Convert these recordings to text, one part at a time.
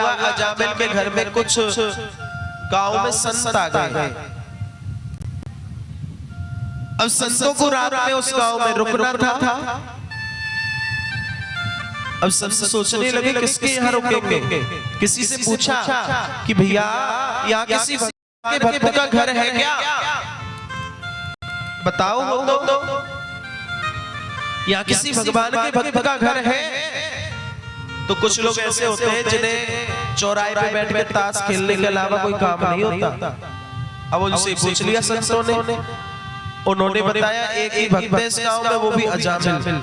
अजामिल के घर में कुछ गांव में संत आ गए। अब संतों को रात में उस गांव में रुकना था। अब संत सोचने लगे किसके यहाँ रुकेंगे। किसी से पूछा कि भैया यहाँ किसी के भक्त का घर है क्या, बताओ हो तो। यहाँ किसी भगवान के भक्त का घर है। तो कुछ लोग ऐसे होते हैं जिन्हें चौराहे पे बैठ के ताश खेलने के अलावा कोई काम नहीं होता। अब उनसे पूछ लिया संतों ने, उन्होंने बताया एक ही भक्त है इस गांव में, वो भी अजामिल।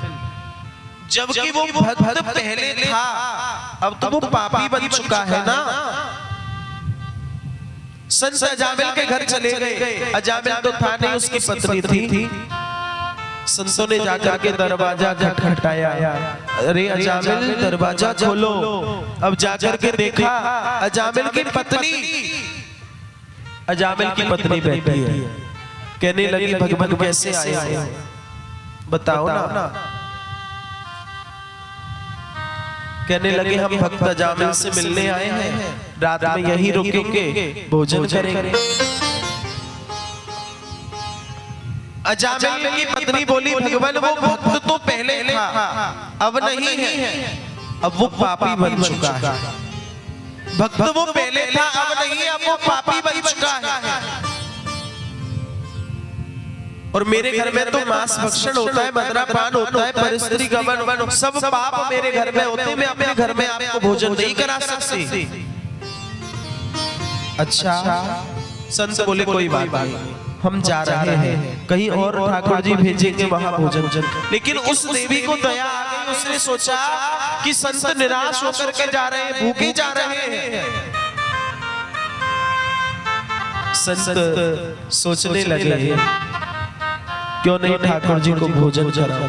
जबकि वो भक्त पहले था, अब तो वो पापी बन चुका है ना। संत अजामिल के घर चले गए। अजामिल तो था नहीं, उसकी पत्नी थी। संतों ने जाकर के दरवाजा खटखटाया, अरे अजामिल दरवाजा खोलो। अब जाकर के देखा अजामिल की पत्नी बैठी है। कहने लगी भगवान कैसे आए हो बताओ ना। कहने लगे हम भक्त अजामिल से मिलने आए हैं, रात में यहीं रुकेंगे, भोजन करेंगे। अजामिल की पत्नी बोली भगवान वो भक्त तो पहले था, अब नहीं है, अब वो पापी बन चुका है। भक्त वो पहले था, अब नहीं है, अब वो पापी बन चुका है। और मेरे घर में तो मांस भक्षण होता है, मदरापान होता है, परस्त्री गमन, सब पाप मेरे घर में होते। मैं अपने घर में आपको भोजन नहीं करा सकती। अच्छा संत बोले कोई बात नहीं, हम जा रहे हैं, कहीं और ठाकुर जी भेजेंगे वहां भोजन। लेकिन उस देवी को दया आ गई, उसने सोचा कि संत निराश होकर के जा रहे हैं, भूखे जा रहे हैं। संत सोचने लगे क्यों नहीं ठाकुर जी को भोजन कराओ।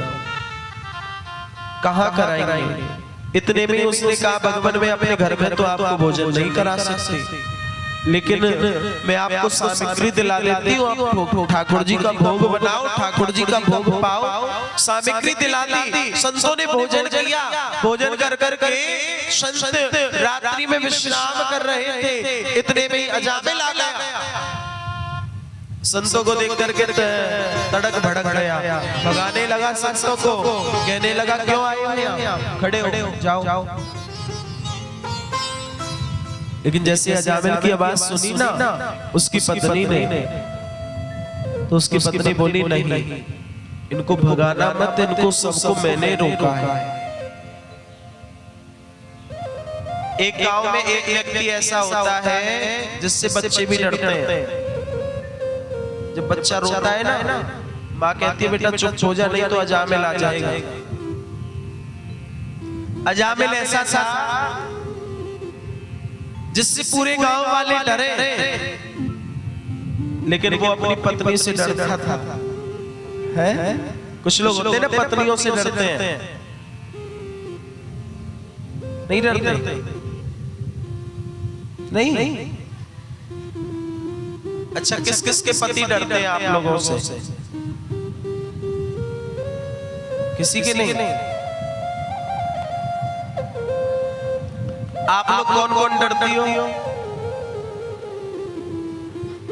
कहाँ कराएंगे। इतने में उसने कहा भगवान मैं अपने घर में तो आपको भोजन नहीं करा सकती, लेकिन मैं आपको सामग्री दिला देती हूँ, आप ठाकुर जी का भोग बनाओ, ठाकुर जी का भोग पाओ। सामग्री दिला दी। संतों ने भोजन किया। भोजन कर करके संत रात्रि में विश्राम कर रहे थे। इतने में अजामिल आ गया। संतों को देख करके तड़क भड़क गया, भगाने लगा संतों को। कहने लगा क्यों आए हो यहाँ, खड़े हो जाओ। लेकिन जैसे अजामिल की आवाज सुनी ना उसकी पत्नी ने, तो उसकी पत्नी बोली नहीं, इनको भगाना मत, इनको सबको मैंने रोका है। एक गांव में एक व्यक्ति ऐसा होता है जिससे बच्चे भी डरते हैं। जब बच्चा रोता है ना, माँ कहती है बेटा चुप हो जा, नहीं तो अजामिल आ जाएगा। अजामिल ऐसा था जिससे पूरे गांव वाले डरे, लेकिन वो अपनी पत्नी से डरता था। है? कुछ लोग होते हैं ना पत्नियों से डरते हैं, नहीं डरते नहीं। अच्छा किस किस के पति डरते हैं आप लोगों से? किसी के नहीं। आप लोग कौन कौन डरती हो?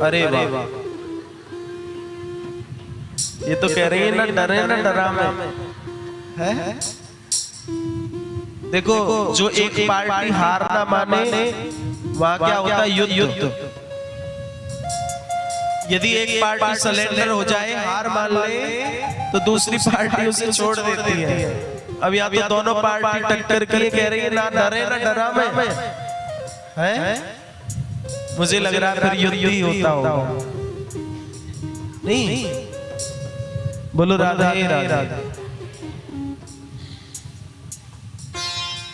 अरे वाह, ये तो कह रही है ना डरे ना डरा में है। देखो जो एक पार्टी हार ना माने वहां क्या होता है, युद्ध। यदि एक पार्टी सरेंडर हो जाए, हार मान ले, तो दूसरी पार्टी उसे छोड़ देती है। अब यहाँ तो दोनों पार्टी टक्कर के कह रही है ना डरे ना डरा में है। मुझे लग रहा है फिर युद्ध ही होता होगा। नहीं बोलो राधा राधा।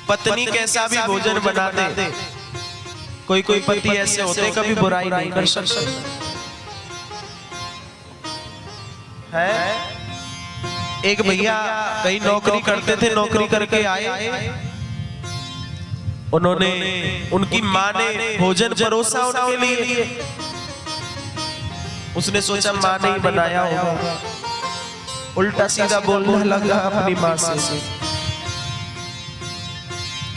पत्नी कैसा भी भोजन बना दे, कोई कोई पति ऐसे होते कभी बुराई नहीं कर सकते है। एक भैया कहीं नौकरी करते थे, नौकरी करके आए, उन्होंने उनकी माँ ने भोजन परोसा उनके लिए। उसने सोचा माँ ने ही बनाया होगा, उल्टा सीधा बोलने लगा अपनी माँ से।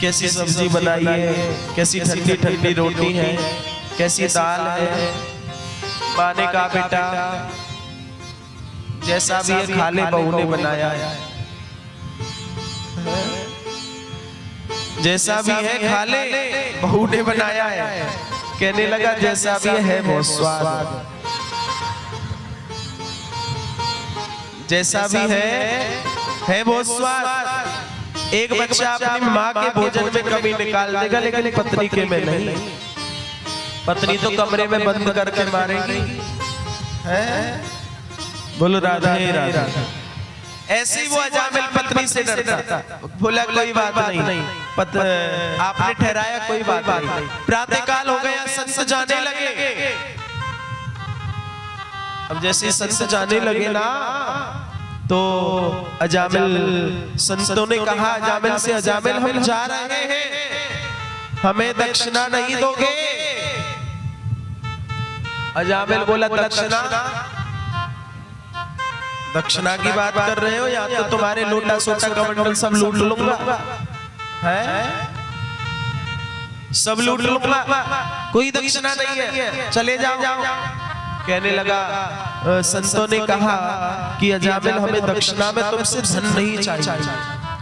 कैसी सब्जी बनाई है, कैसी ठंडी ठंडी रोटी है, कैसी दाल है। माँ ने कहा बेटा जैसा भी है खा ले, बहू ने बनाया है। जैसा भी है खा ले, बहू ने बनाया है। कहने लगा जैसा भी है बहुत स्वाद, जैसा भी है बहुत स्वाद। एक बच्चा अपनी माँ के भोजन में कमी निकाल देगा, लेकिन पत्नी के में नहीं। पत्नी तो कमरे में बंद करके मारेगी, है? बोलो राधे राधे। ऐसे ही वो अजामिल पत्नी से डरता, बोला कोई बात नहीं, आपने ठहराया कोई बात नहीं। प्रातः काल हो गया, संत जाने लगे। अब जैसे संत जाने लगे ना, तो अजामिल, संतों ने कहा अजामिल से, अजामिल हम जा रहे हैं, हमें दक्षिणा नहीं दोगे? अजामिल बोला दक्षिणा? दक्षिणा की बात कर रहे हो, या तो तुम्हारे लोटा सोटा कमंडल सब लूट लूंगा, है? सब लूट लूंगा, कोई दक्षिणा नहीं है, चले जाओ। कहने लगा संतों ने कहा कि अजामिल हमें दक्षिणा में तुमसे धन नहीं चाहिए,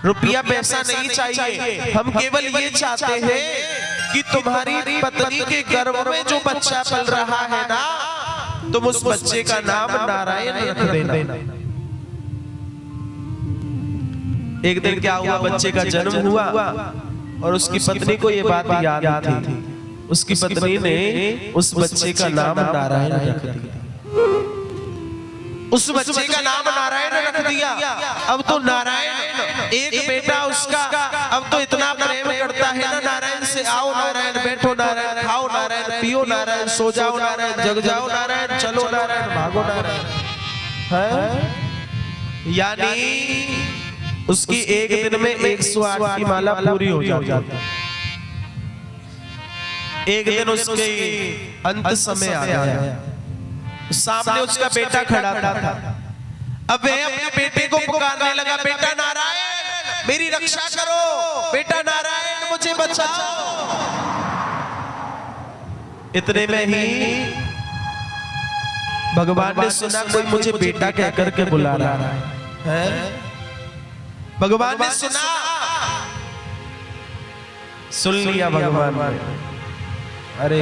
रुपया पैसा नहीं चाहिए, हम केवल ये चाहते हैं कि तुम्हारी पत्नी के गर्भ में जो बच्चा पल रहा है ना, तुम उस बच्चे का नाम नारायण रख देना। एक दिन क्या हुआ, बच्चे का जन्म हुआ और उसकी पत्नी को ये बात याद थी। उसकी पत्नी ने उस बच्चे का नाम नारायण रख दिया। उस बच्चे का नाम नारायण रख दिया। अब तो नारायण, एक बेटा उसका, अब तो इतना प्रेम करता है ना नारायण से। आओ नारायण, बैठो नारायण, खाओ नारायण, पियो नारायण, सो जाओ नारायण, जग जाओ नारायण, चलो नारायण, भागो नारायण, है? यानी उसकी एक दिन में 108 की माला पूरी हो जाती। एक दिन उसके अंत समय आ गया, सामने उसका बेटा खड़ा था। अब वह अपने बेटे को पुकारने लगा, बेटा नारायण मेरी रक्षा करो, बेटा नारायण मुझे बचाओ। इतने में ही भगवान ने सुना कोई मुझे बेटा कह करके बुला रहा है। भगवान ने सुन लिया भगवान। अरे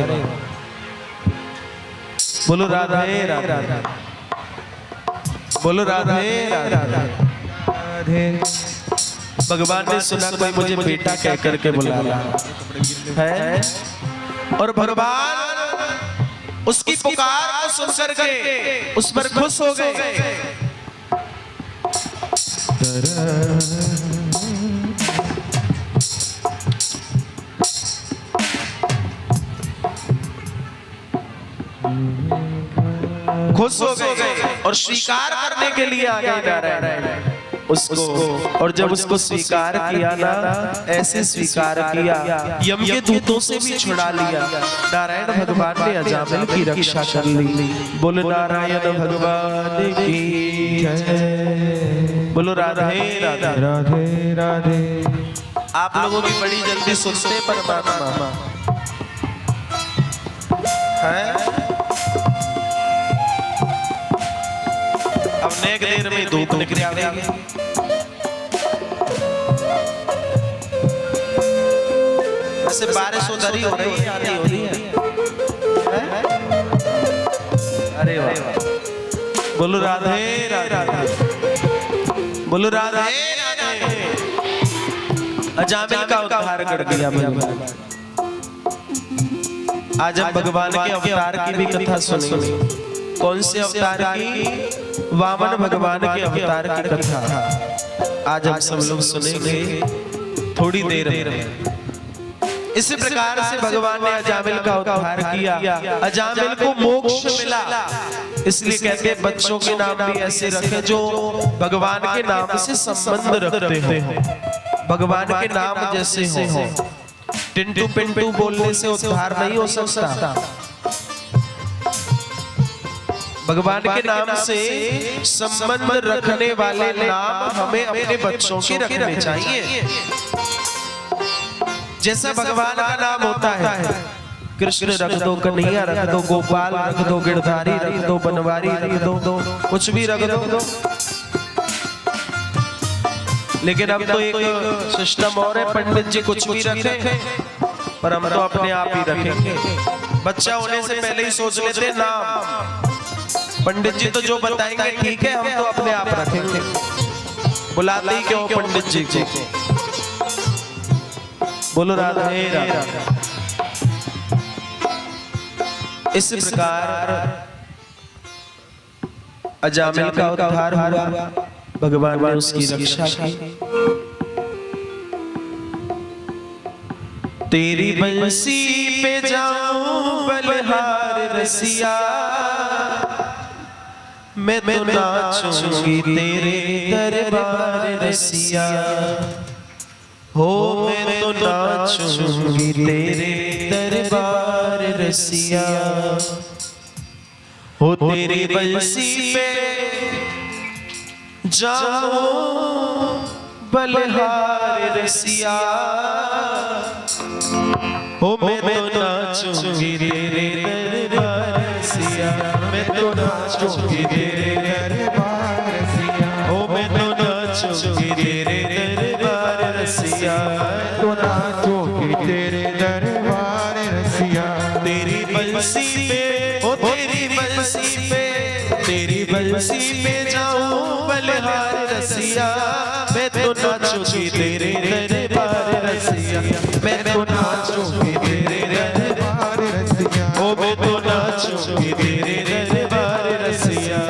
बोलो राधे राधे, बोलो राधे राधे। भगवान ने सुना कोई मुझे बेटा कह करके बुला रहा है, और भगवान उसकी पुकार को सुन करके उस पर खुश हो गए। खुश हो गए और स्वीकार करने के लिए आ गए नारायण उसको। और जब उसको स्वीकार किया ना, ऐसे स्वीकार किया यम के दूतों से भी छुड़ा लिया। नारायण भगवान ने अजामिल की रक्षा कर ली। बोलो नारायण भगवान की जय। बोलो राधे राधे राधे राधे। आप लोगों की बड़ी जल्दी सुनते परमात्मा है। अब नेक देर में धूप निकल आवेगी। वैसे बारिश उधर ही हो रही है, आधी हो रही है। अरे वाह, बोलो राधे राधे, बोलो राधे राधे। अजामिल का उद्धार कर दिया भगवान। आज हम भगवान के अवतार की भी कथा सुनेंगे। कौन से अवतार की? वामन भगवान के अवतार की कथा आज हम सब लोग सुनेंगे थोड़ी देर में। इसी प्रकार से भगवान ने अजामिल का उद्धार किया। अजामिल को मोक्ष मिला। इसलिए कहते हैं बच्चों के नाम भी ऐसे रखे जो भगवान के नाम से संबंध रखते हो, भगवान के नाम जैसे हो। टिंटू पिंटू बोलने से उद्धार नहीं हो सकता। भगवान के नाम से संबंध रखने वाले नाम हमें अपने बच्चों के रखने चाहिए। जैसा भगवान का नाम होता है, कृष्ण रख दो, कन्हैया रख दो, गोपाल रख दो, गिरधारी रख दो, बनवारी रख दो, कुछ भी रख दो। लेकिन अब तो एक सिस्टम और है, पंडित जी कुछ भी रखे, पर हम तो अपने आप ही रखेंगे। बच्चा होने से पहले ही सोच लेते नाम, पंडित जी तो जो बताएंगे ठीक है, हम तो अपने आप रखेंगे। बुलाते ही क्यों पंडित जी को? बोलो राधे राधे। इस प्रकार अजामिल का उद्धार हुआ, भगवान ने उसकी रक्षा की। तेरी बंसी पे जाऊं बलिहार रसिया, मैं तो नाचूंगी तेरे दरबार रसिया, हो मैं तो नाचूंगी तेरे दरबार रसिया, हो तेरी बंसी पे जाऊं बलिहार रसिया, हो मैं तो नाचूंगी तेरे दरबार रसिया, मैं तो नाचूंगी तेरे दरबार रसिया, हो मैं तो नाचूंगी तेरे दरबार रसिया, तो नाचोगी तेरे दरबार रसिया। तेरी बंसी पे, ओ तेरी बंसी पे, तेरी बंसी पे जाऊं बलिहार रसिया, मैं तो नाचूंगी तेरे दरबार रसिया, मैं तो नाचूंगी तेरे दरबार रसिया, ओ मैं तो नाचूंगी तेरे दरबार रसिया।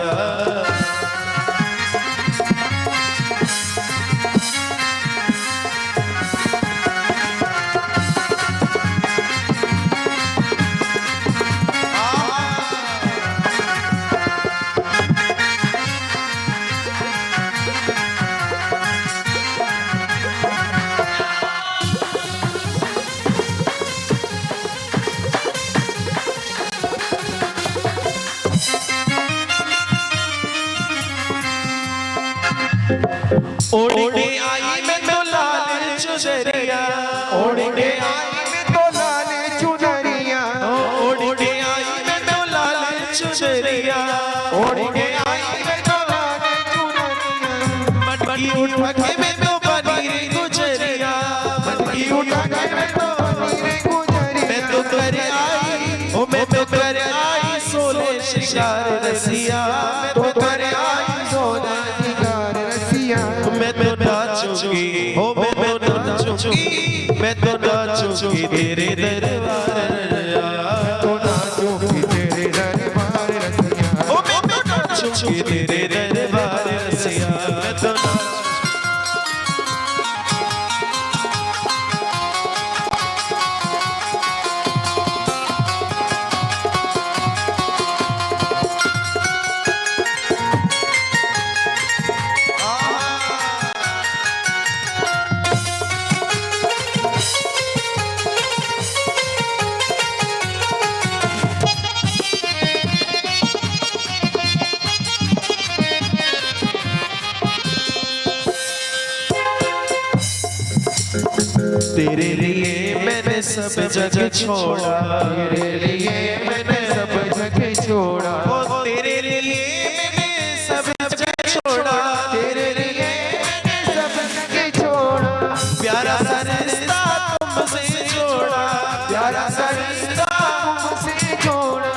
ओढ़े आई मैं तो लाल चुनरिया, ओढ़े आई मैं तो लाल चुनरिया, ओढ़े आई मैं तो लाल चुनरिया, ओढ़े आई मैं तो लाल चुनरिया, मटकी उठा के मैं तो बनी रे गुजरिया, मटकी उठा के मैं तो बनी रे गुजरिया, मैं तो कर आई, ओ मैं तो कर आई सोने शिकार रसिया, मैं तो कर आई सोने मैं तो नाचूंगी, हो मैं तो नाचूंगी, मैं तो नाचूंगी तेरे दरबार, तो नाचोगी तेरे दरबार रसिया, हो मैं तो नाचूंगी तेरे दरबार रसिया, मैं तो तेरे लिए मैंने सब जगह छोड़ा, तेरे लिए मैंने सब जगह छोड़ा, ओ तेरे लिए मैंने सब जगह छोड़ा, तेरे लिए मैंने सब जगह छोड़ा, प्यारा सा रिश्ता तुमसे जोड़ा, प्यारा सा रिश्ता तुमसे जोड़ा,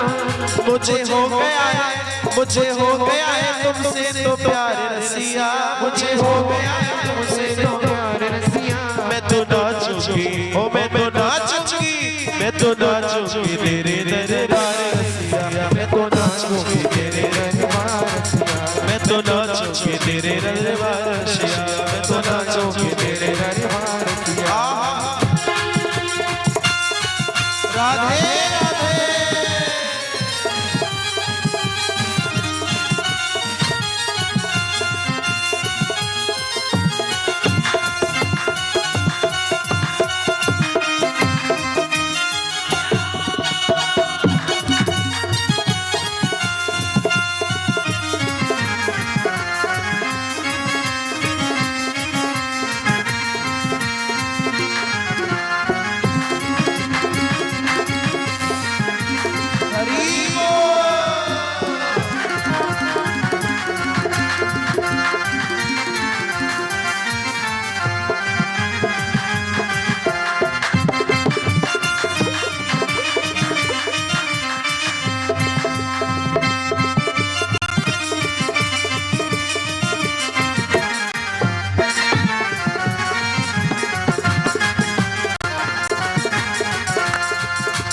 मुझे हो गया है, मुझे हो गया है तुमसे तो प्यार रसिया, मुझे हो गया है तुमसे तो प्यार रसिया, मैं तो नाचूंगी, ओ मैं तो नाचूंगी, मैं तो नाचूंगी तेरे दरबार रसिया, मैं तो नाचूंगी तेरे दरबार रसिया, मैं तो नाचूंगी तेरे दरबार रसिया, मैं तो नाचूंगी तेरे दरबार रसिया। राधे राधे।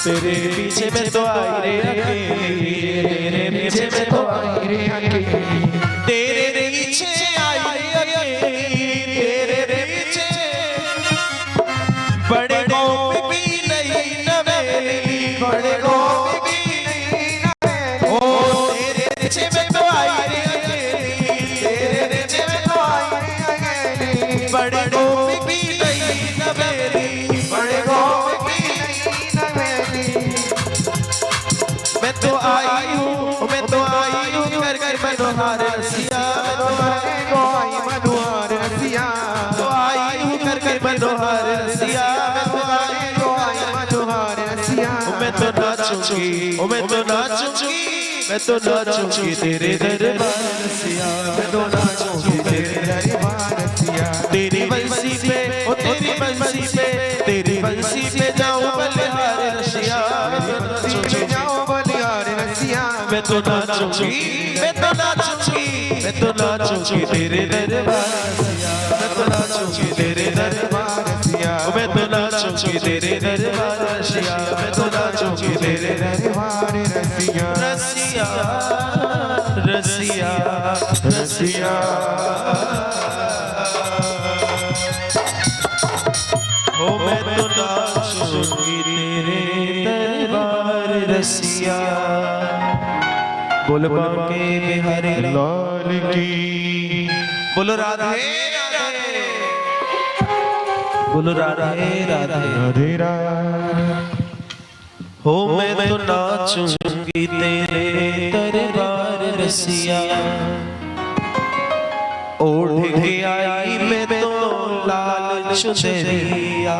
तेरे पीछे में तो आई रे अकेली, तेरे पीछे में तो आई रे अकेली, तेरे पीछे आई रे अकेली, तेरे पीछे बड़े गोप भी नहीं नवेली, बड़े गोप भी नहीं नवेली, ओ तेरे पीछे में तो आई रे अकेली, तेरे पीछे में तो आई रे अकेली, बड़े गोप भी नहीं नवेली, बड़े गोप भी नहीं नवेली। मैं तो आई हूँ, मैं तो आई हूँ कर कर मनोहार रसिया, मैं तो आई मनोहार रसिया, तो आई हूँ कर कर मनोहार रसिया, मैं तो आई मनोहार रसिया। मैं तो नाचूंगी, मैं तो नाचूंगी, मैं तो नाचूंगी तेरे दरबार रसिया, मैं तो नाचूंगी तेरे दरबार रसिया। तेरी बंसी पे, ओ तेरी बंसी पे, तेरी बंसी पे जाऊं बलिहार रसिया, मैं तो नाचूंगी, मैं तो नाचूंगी, मैं तो नाचूंगी तेरे दरबार रसिया, मैं तो नाचूंगी तेरे दरबार रसिया, मैं तो नाचूंगी तेरे दरबार रसिया, मैं तो नाचूंगी तेरे दरबार रसिया, रसिया रसिया रसिया। हो मैं तो नाचूंगी तेरे दरबार रसिया। बोलो बांके बिहारी लाल की, बोलो राधे राधे, बोलो राधे राधे राधे। हो मैं तो नाचूंगी तेरे दरबार रसिया, ओढ़ के आई मैं तो लाल चुनरिया,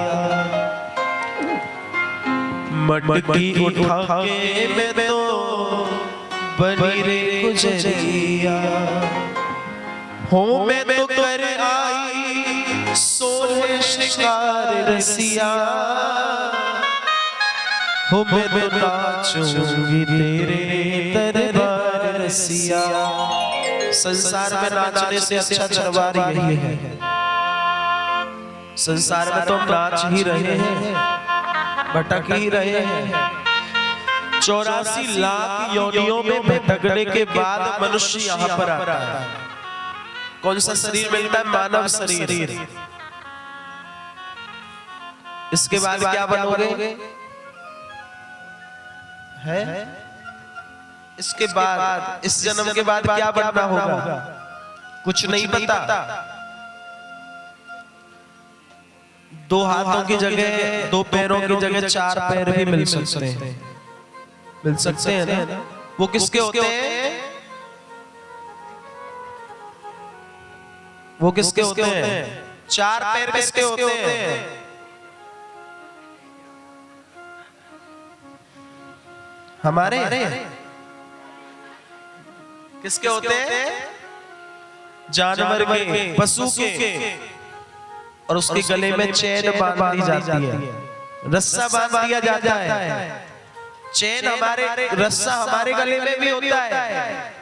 मटकी उठा के मैं तो बनी रे गुजरिया। हो मैं तो कर आई सोहे शिकार रसिया, हो मैं तो नाचूंगी तेरे दरबार रसिया। संसार में नाचने से अच्छा दरबार यही है। संसार में तो हम नाच ही रहे हैं, भटक ही रहे हैं। 84 लाख योनियों में भटकने के बाद मनुष्य यहाँ पर आता है। कौन सा शरीर मिलता है? मानव शरीर। इसके बाद क्या बनोगे? है इसके बाद, इस जन्म के बाद क्या बनना होगा? कुछ नहीं पता। 2 हाथों की जगह, 2 पैरों की जगह 4 पैर भी मिल सकते हैं, मिल सकते हैं ना? वो किसके होते हैं? वो किसके होते हैं? 4 पैर किसके होते हैं? हमारे। किसके होते हैं? जानवर के, पशु के। और उसके गले में चैन बांध दी जाती है, रस्सा बांध दिया जाता है। चैन हमारे, रस्सा हमारे गले में भी होता है,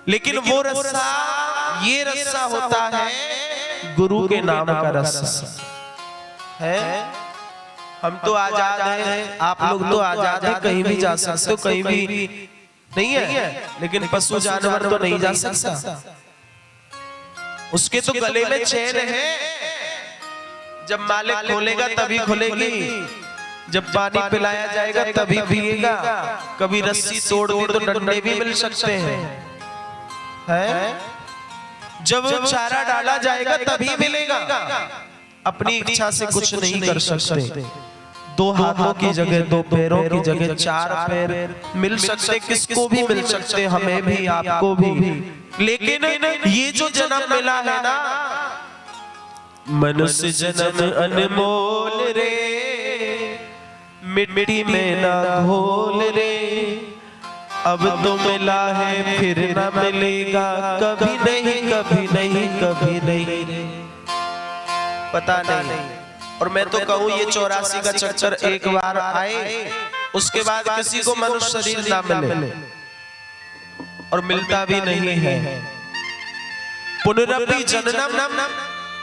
लेकिन वो रस्सा, ये रस्सा होता है गुरु के नाम का रस्सा है। हम तो आजाद हैं, आप लोग तो आजाद हैं, कहीं भी जा सकते हो, कहीं भी नहीं है, लेकिन पशु जानवर तो नहीं जा सकता। उसके तो गले में चैन है, जब मालिक खोलेगा तभी खुलेगी, जब पानी पिलाया जाएगा तभी पिएगा। कभी रस्सी तोड़ दी तो डंडे भी मिल सकते हैं। जब चारा डाला जाएगा तभी मिलेगा, अपनी इच्छा से कुछ नहीं कर सकते। 2 हाथों की जगह, 2 पैरों की जगह 4 पैर मिल सकते, किसको भी मिल सकते, हमें भी, आपको भी। लेकिन ये जो जन्म मिला है ना, मनुष्य जन्म अनमोल रे, मिट्टी में ना घोल रे। अब तो मिला है फिर ना मिलेगा, कभी नहीं, कभी नहीं, कभी नहीं रे। पता नहीं। और मैं तो कहूँ ये 84 का चक्कर एक बार आए, उसके बाद किसी को मनुष्य शरीर ना मिले, और मिलता भी नहीं है। पुनरपि जननम,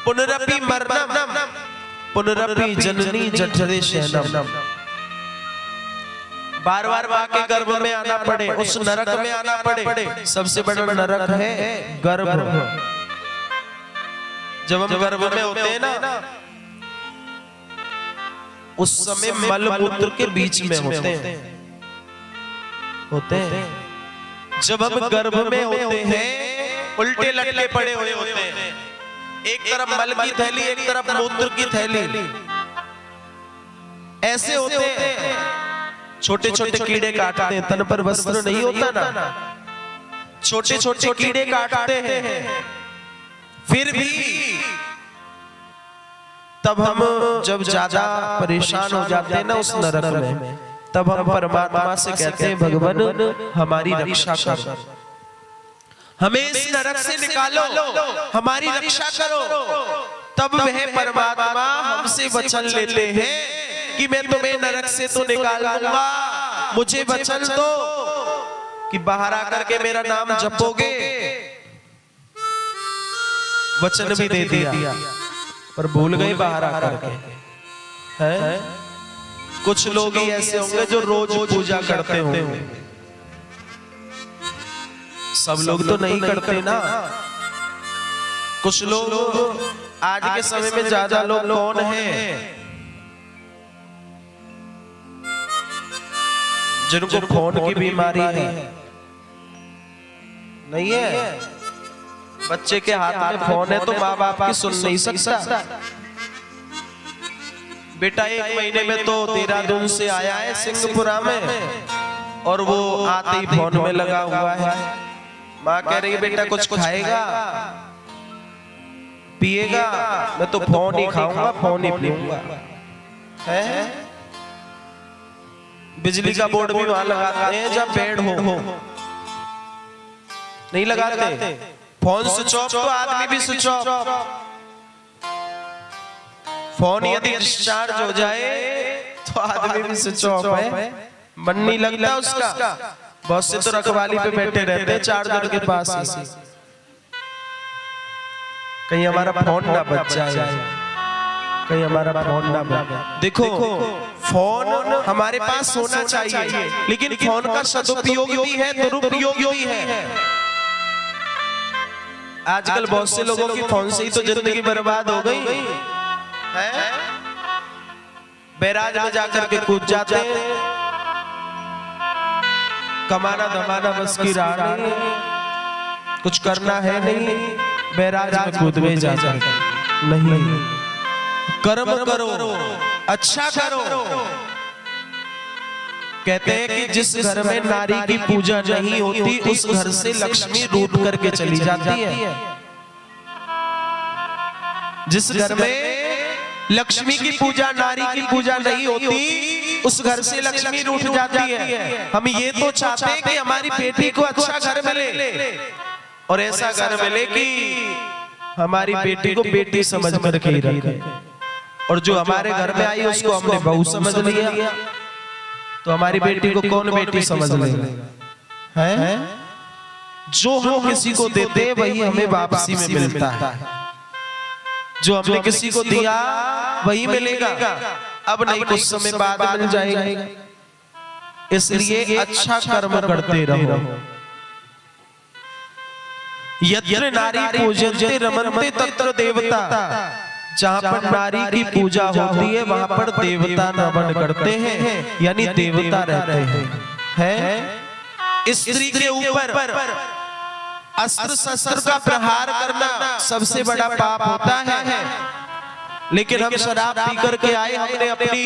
पुनरपि मरणम, पुनरपि जननी जठरे शयनम। बार बार माँ के गर्भ में आना पड़े, उस नरक में आना पड़े। सबसे बड़ा नरक है गर्भ। जब हम गर्भ में होते हैं ना, उस समय मल मूत्र के बीच में होते हैं। जब हम गर्भ में होते हैं, उल्टे लटके पड़े हुए होते हैं। एक तरफ मल की थैली, एक तरफ मूत्र की थैली, ऐसे होते हैं। छोटे छोटे कीड़े काटते हैं, तन पर वस्त्र नहीं होता ना, छोटे छोटे कीड़े काटते हैं। फिर भी तब हम जब ज्यादा परेशान हो जाते हैं ना उस नरक में, तब हम परमात्मा से कहते हैं भगवान हमारी रक्षा करो, हमें इस नरक से निकालो, हमारी रक्षा करो। तब वह परमात्मा हमसे वचन लेते हैं कि मैं तुम्हें नरक से तो निकाल लूंगा, मुझे वचन दो कि बाहर आकर के मेरा नाम जपोगे। वचन भी दे दिया पर भूल गए बाहर आकर के। हैं? कुछ लोग ही ऐसे होंगे जो रोज पूजा करते होंगे, सब लोग तो नहीं करते ना। कुछ लोग, आज के समय में ज्यादा लोग कौन हैं जिनको फोन की बीमारी है? नहीं है? बच्चे के हाथ में फोन है तो माँ बाप की सुन नहीं सकता। बेटा 1 महीने में तो देहरादून से आया है सिंहपुरा में, और वो आते ही फोन में लगा हुआ है। माँ कह रही है बेटा कुछ खाएगा पिएगा? मैं तो फोन ही खाऊंगा, फोन ही पीऊंगा। है? बिजली का बोर्ड भी वहां लगाते हैं जब बेड हो, नहीं लगाते? फोन स्विच ऑफ तो आदमी भी स्विच ऑफ। फोन यदि डिस्चार्ज हो जाए तो आदमी भी स्विच ऑफ है, मन नहीं लगता उसका। बहुत से तो रखवाली पे बैठे रहते हैं चार्जर के पास ही, कहीं हमारा फोन ना बच जाए, कहीं हमारा फोन ना बच जाए। देखो फोन हमारे पास होना चाहिए, लेकिन फोन का सदुपयोग भी है, दुरुपयोग भी है। आजकल बहुत से लोगों की फोन से ही तो जिंदगी बर्बाद हो गई है। बैराज में जाकर के कूद जाते हैं, कमाना धमाना बस की राह नहीं, कुछ करना है नहीं, बैराज में कूद गए जाते नहीं। कर्म करो, अच्छा करो। कहते हैं कि जिस घर में नारी की पूजा नहीं होती, उस घर से लक्ष्मी रूठ करके चली जाती है। जिस घर में लक्ष्मी की पूजा, नारी की पूजा नहीं होती, उस घर से लक्ष्मी रूठ जाती है। हम ये तो चाहते हैं कि हमारी बेटी को अच्छा घर मिले, और ऐसा घर मिले कि हमारी बेटी को बेटी समझ करके ही रखे, और जो हमारे घर में आई उसको हमने बहू समझ लिया, तो हमारी बेटी को कौन बेटी समझ लेगा? है? जो हम किसी को देते वही हमें वापसी में मिलता है, जो हमने किसी को दिया वही मिलेगा। अब नहीं, कुछ समय बाद मिल जाएगा। इसलिए अच्छा कर्म करते रहो। यत्र नारी पूजन्ते रमन्ते तत्र देवता। जहाँ पर नारी की पूजा होती है वहां पर देवता नमन करते हैं, यानी देवता रहते हैं। स्त्री के ऊपर अस्त्र शस्त्र का प्रहार करना सबसे बड़ा पाप होता है, लेकिन हम शराब पी करके आए, हमने अपनी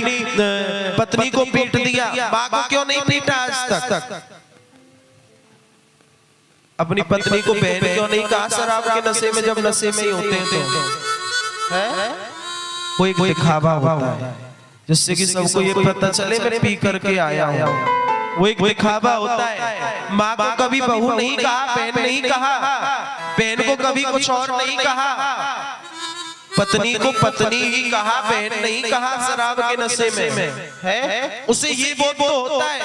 पत्नी को पीट दिया। माँ को क्यों नहीं पीटा आज तक? अपनी पत्नी को बहन क्यों नहीं कहा शराब के नशे में, जब नशे में ही होते हैं तो है? वो एक दिखावा होता है जिससे कि सबको ये पता चले मैं पी करके आया हूँ। वो एक दिखावा होता है। माँ को कभी बहू नहीं कहा, बहन नहीं कहा, बहन को कभी कुछ और नहीं कहा, पत्नी को पत्नी ही कहा, बहन नहीं कहा शराब के नशे में है। उसे ये बोध तो होता है,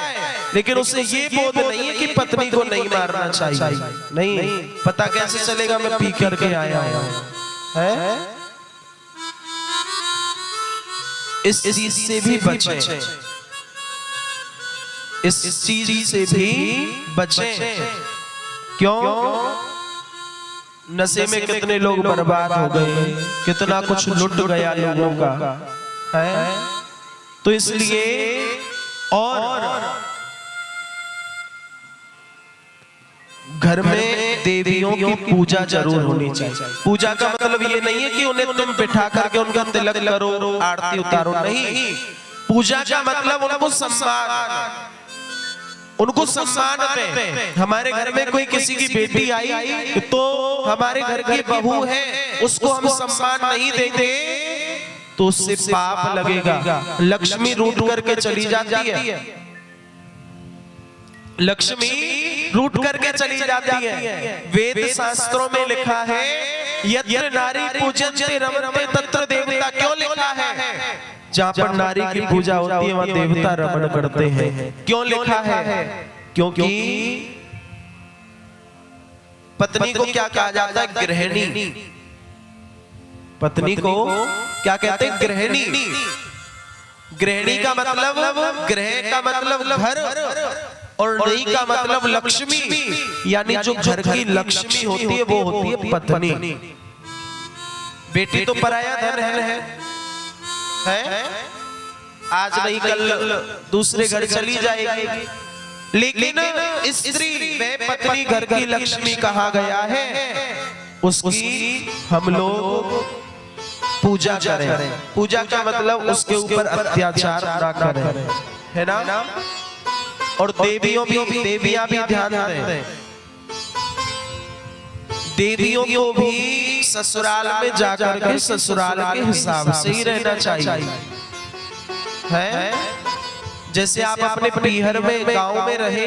लेकिन उसे ये बोध नहीं है कि पत्नी को नहीं मारना चाहिए। नहीं, पता कैसे चलेगा मैं पी करके आया हूँ? है? इस चीज से भी बचे। इस चीज से भी बचें। क्यों? नशे में कितने लोग बर्बाद हो गए, कितना कुछ लुट गया लोगों का है। तो इसलिए और घर में देवियों की पूजा जरूर होनी चाहिए। पूजा का मतलब ये नहीं है कि उन्हें तुम बिठा करके उनका तिलक करो, आरती उतारो, नहीं। पूजा का मतलब उनको सम्मान में। हमारे घर में कोई किसी की बेटी आई तो हमारे घर की बहू है, उसको हम सम्मान नहीं देंगे तो उससे पाप लगेगा। लक्ष्मी रूठ करके चली जाती है, लक्ष्मी रूठ करके चली जाती है। वेद शास्त्रों में लिखा है यत्र नारी पूजन्ते रमन्ते तत्र देवता। क्यों लिखा है? जहां पर नारी की पूजा होती है वहां देवता रमण करते हैं। क्यों लिखा है? क्योंकि पत्नी को क्या कहा जाता है? गृहिणी। पत्नी को क्या कहते हैं? गृहिणी। गृहिणी का मतलब, गृह का मतलब घर, और णी का मतलब लक्ष्मी। यानी जो घर की लक्ष्मी होती है वो होती है पत्नी। बेटी तो पराया धन है? आज नहीं कल दूसरे घर चली जाएगी, लेकिन स्त्री में पत्नी घर की लक्ष्मी कहा गया है। उसकी हम लोग पूजा करें। पूजा का मतलब उसके ऊपर अत्याचार ना करें, है ना। और देवियां भी ध्यान दें। देवियों को भी ससुराल में जाकर के ससुराल के हिसाब से ही रहना चाहिए, है। जैसे आप अपने पीहर में, गांव में रहे,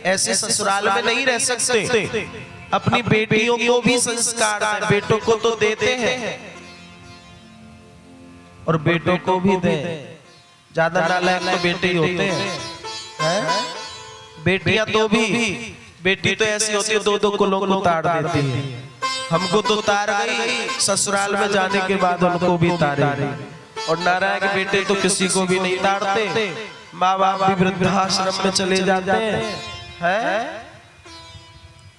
ऐसे ससुराल में नहीं रह सकते। अपनी बेटियों को भी संस्कार दें। बेटों को तो देते हैं और बेटों को भी दें। ज्यादा नालायक तो बेटे ही होते हैं। बेटियां तो भी, बेटी तो ऐसी होती है दो कुलों को ताड़ देती है। हमको तो तार गई, ससुराल में जाने के बाद उनको भी तारेगी। और नारायण बेटे तो किसी को भी नहीं ताड़ते। माँ बाप भी वृद्धाश्रम में चले जाते हैं।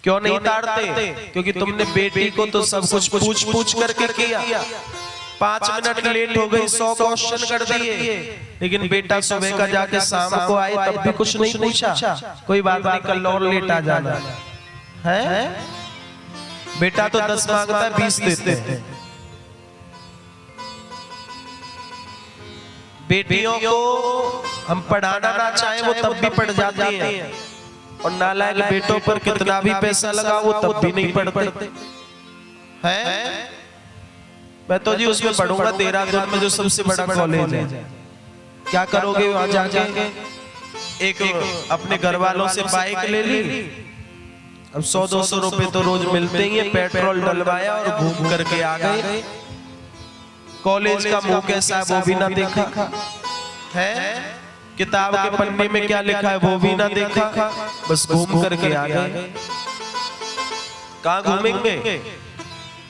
क्यों नहीं ताड़ते? क्योंकि तुमने बेटी को तो सब कुछ पूछ करके किया। 5 मिनट लेट हो गई, 100 क्वेश्चन कर दिए, लेकिन बेटा सुबह का जाके शाम को आए तब भी कुछ नहीं पूछा। कोई बात नहीं, कल और लेट आ जाना है। बेटा तो 10 मांगता है, 20 देते हैं। बेटियों को हम पढ़ाना ना चाहे वो तब भी पढ़ जाती हैं, और नालायक बेटों पर कितना भी पैसा लगा वो तब भी नहीं पढ़ते हैं। मैं तो जी उसमें पढ़ूंगा देहरादून में, जो सबसे बड़ा कॉलेज है। क्या करोगे वहां जाके? एक अपने घर वालों से बाइक ले ली, अब 100-200 रुपए तो रोज मिलते ही है, पेट्रोल डलवाया और घूम करके आ गए। कॉलेज का मुंह कैसा है वो भी ना देखा है, किताब के पन्ने में क्या लिखा है वो भी ना देखा, बस घूम करके आ गए। कहाँ घूमेंगे?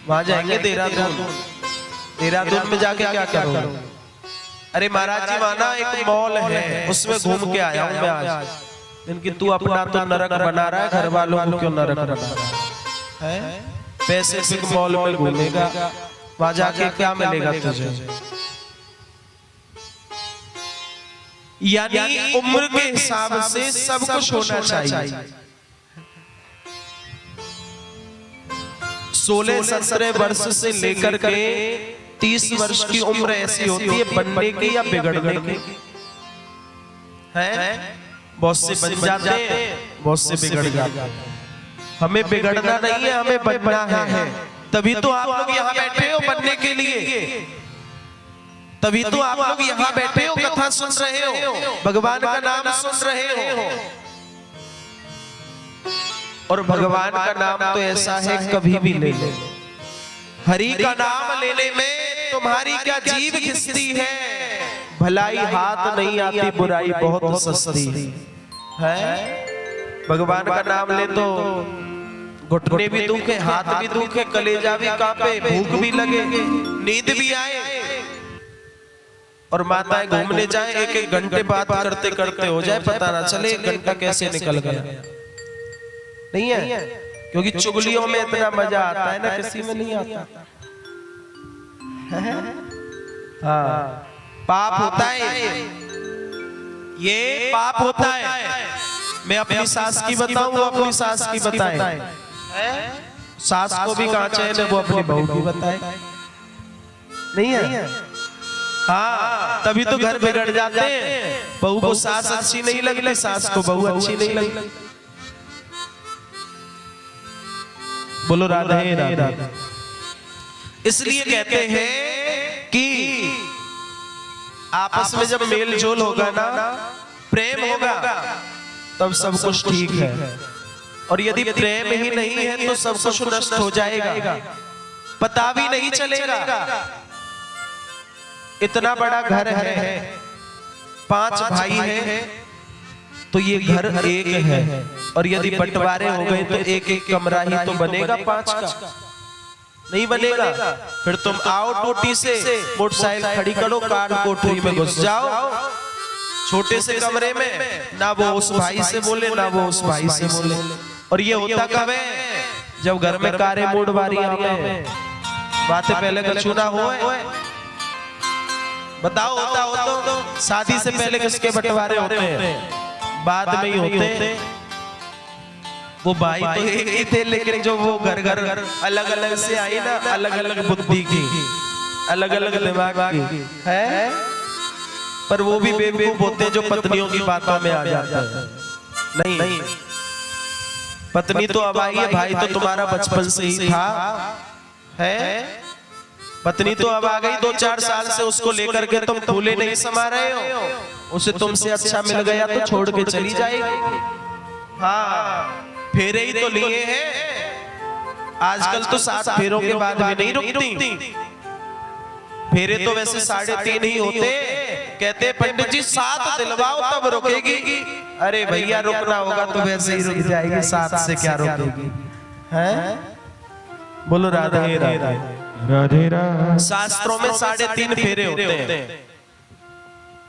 वहां जाएंगे देहरादून। देहरादून में जाके क्या करोगे? अरे महाराज जी वहां ना एक मॉल है, उसमें घूम के आया हूं मैं आज। इनकी तू अपना तो नरक बना रहा है, घर वालों को क्यों नरक बना रहा है? पैसिफिक मॉल में घूमेगा, वहां जाके क्या मिलेगा तुझे? यानी उम्र के हिसाब से सब कुछ होना चाहिए। 16-17 वर्ष से लेकर के 30 वर्ष की उम्र ऐसी होती है बनने की या बिगड़ने की, है। बहुत से बन जाते हैं, बहुत से बिगड़ जाते हैं। हमें बिगड़ना नहीं है, हमें बनना है। तभी तो आप लोग यहाँ बैठे हो बनने के लिए, तभी तो आप लोग यहाँ बैठे हो, कथा सुन रहे हो, भगवान का नाम सुन रहे हो। और भगवान का नाम तो ऐसा है कभी भी ले लो। हरि का नाम लेने में तुम्हारी क्या जीभ घिसती है, भलाई हाथ नहीं आती, बुराई बहुत सस्ती है। भगवान का नाम ले तो घुटने भी दुखे, हाथ भी दुखे, कलेजा भी कांपे, भूख भी लगे, नींद भी आए, और माताएं घूमने जाएं, एक एक घंटे बात करते करते हो जाए, पता ना चले एक घंटा कैसे निकल गया। नहीं है, क्योंकि चुगलियों में इतना मजा आता है ना, किसी में नहीं आता। हाँ, पाप होता है, ये पाप होता है। मैं अपनी सास की बताऊं, वो अपनी सास की बताए। सास को भी कहाँ चैन है, वो अपनी बहू की बताए। नहीं है? हाँ, तभी तो घर बिगड़ जाते हैं। बहू को सास अच्छी नहीं लगती, सास को बहू अच्छी नहीं लगती। बोलो राधे राधे। इसलिए कहते हैं कि आपस में जब मेल जोल होगा ना, प्रेम होगा, तब सब कुछ ठीक है। और यदि प्रेम ही नहीं है तो सब कुछ नष्ट हो जाएगा, पता भी नहीं चलेगा। इतना बड़ा घर है, 5 भाई है, तो ये घर एक है। और यदि बंटवारे हो गए तो एक एक कमरा ही तो बनेगा 5 का, नहीं बनेगा। फिर तुम आओ टोटी से, मोटरसाइकिल खड़ी करो, कार कोठरी में घुस जाओ, छोटे से कमरे में, ना वो उस भाई से बोले ना वो उस भाई से बोले। और ये होता कब है? जब घर में कारे मोड़ बारी में बातें पहले का चुना हुआ। बताओ, होता हो तो शादी से पहले किसके बंटवारे होते हैं? बाद में ही होते। वो भाई तो एक ही थे, लेकिन जो वो घर घर अलग अलग से आई ना, अलग अलग बुद्धि की, अलग अलग दिमाग की है। पर वो भी बेवकूफ होते हैं जो पत्नियों की बातों में आ जाते हैं। नहीं, पत्नी तो अब आई है, भाई तो तुम्हारा बचपन से ही था है। पत्नी तो अब आ गई, 2-4 साल से उसको लेकर के तुम फूले नहीं समा रहे हो। उसे तुमसे अच्छा मिल गया तो छोड़ के चली जाएगी। हाँ, फेरे ही तो लिए हैं। आजकल तो 7 फेरों के बाद भी नहीं रुकती। फेरे तो वैसे 3.5 ही होते। कहते पंडित जी 7 दिलवाओ तब रुकेगी। अरे भैया, रुकना होगा तो वैसे ही रुक जाएगी, 7 से क्या रुकेगी है? बोलो राधे राधे। राधे राधे। शास्त्रों में 3.5 फेरे होते हैं।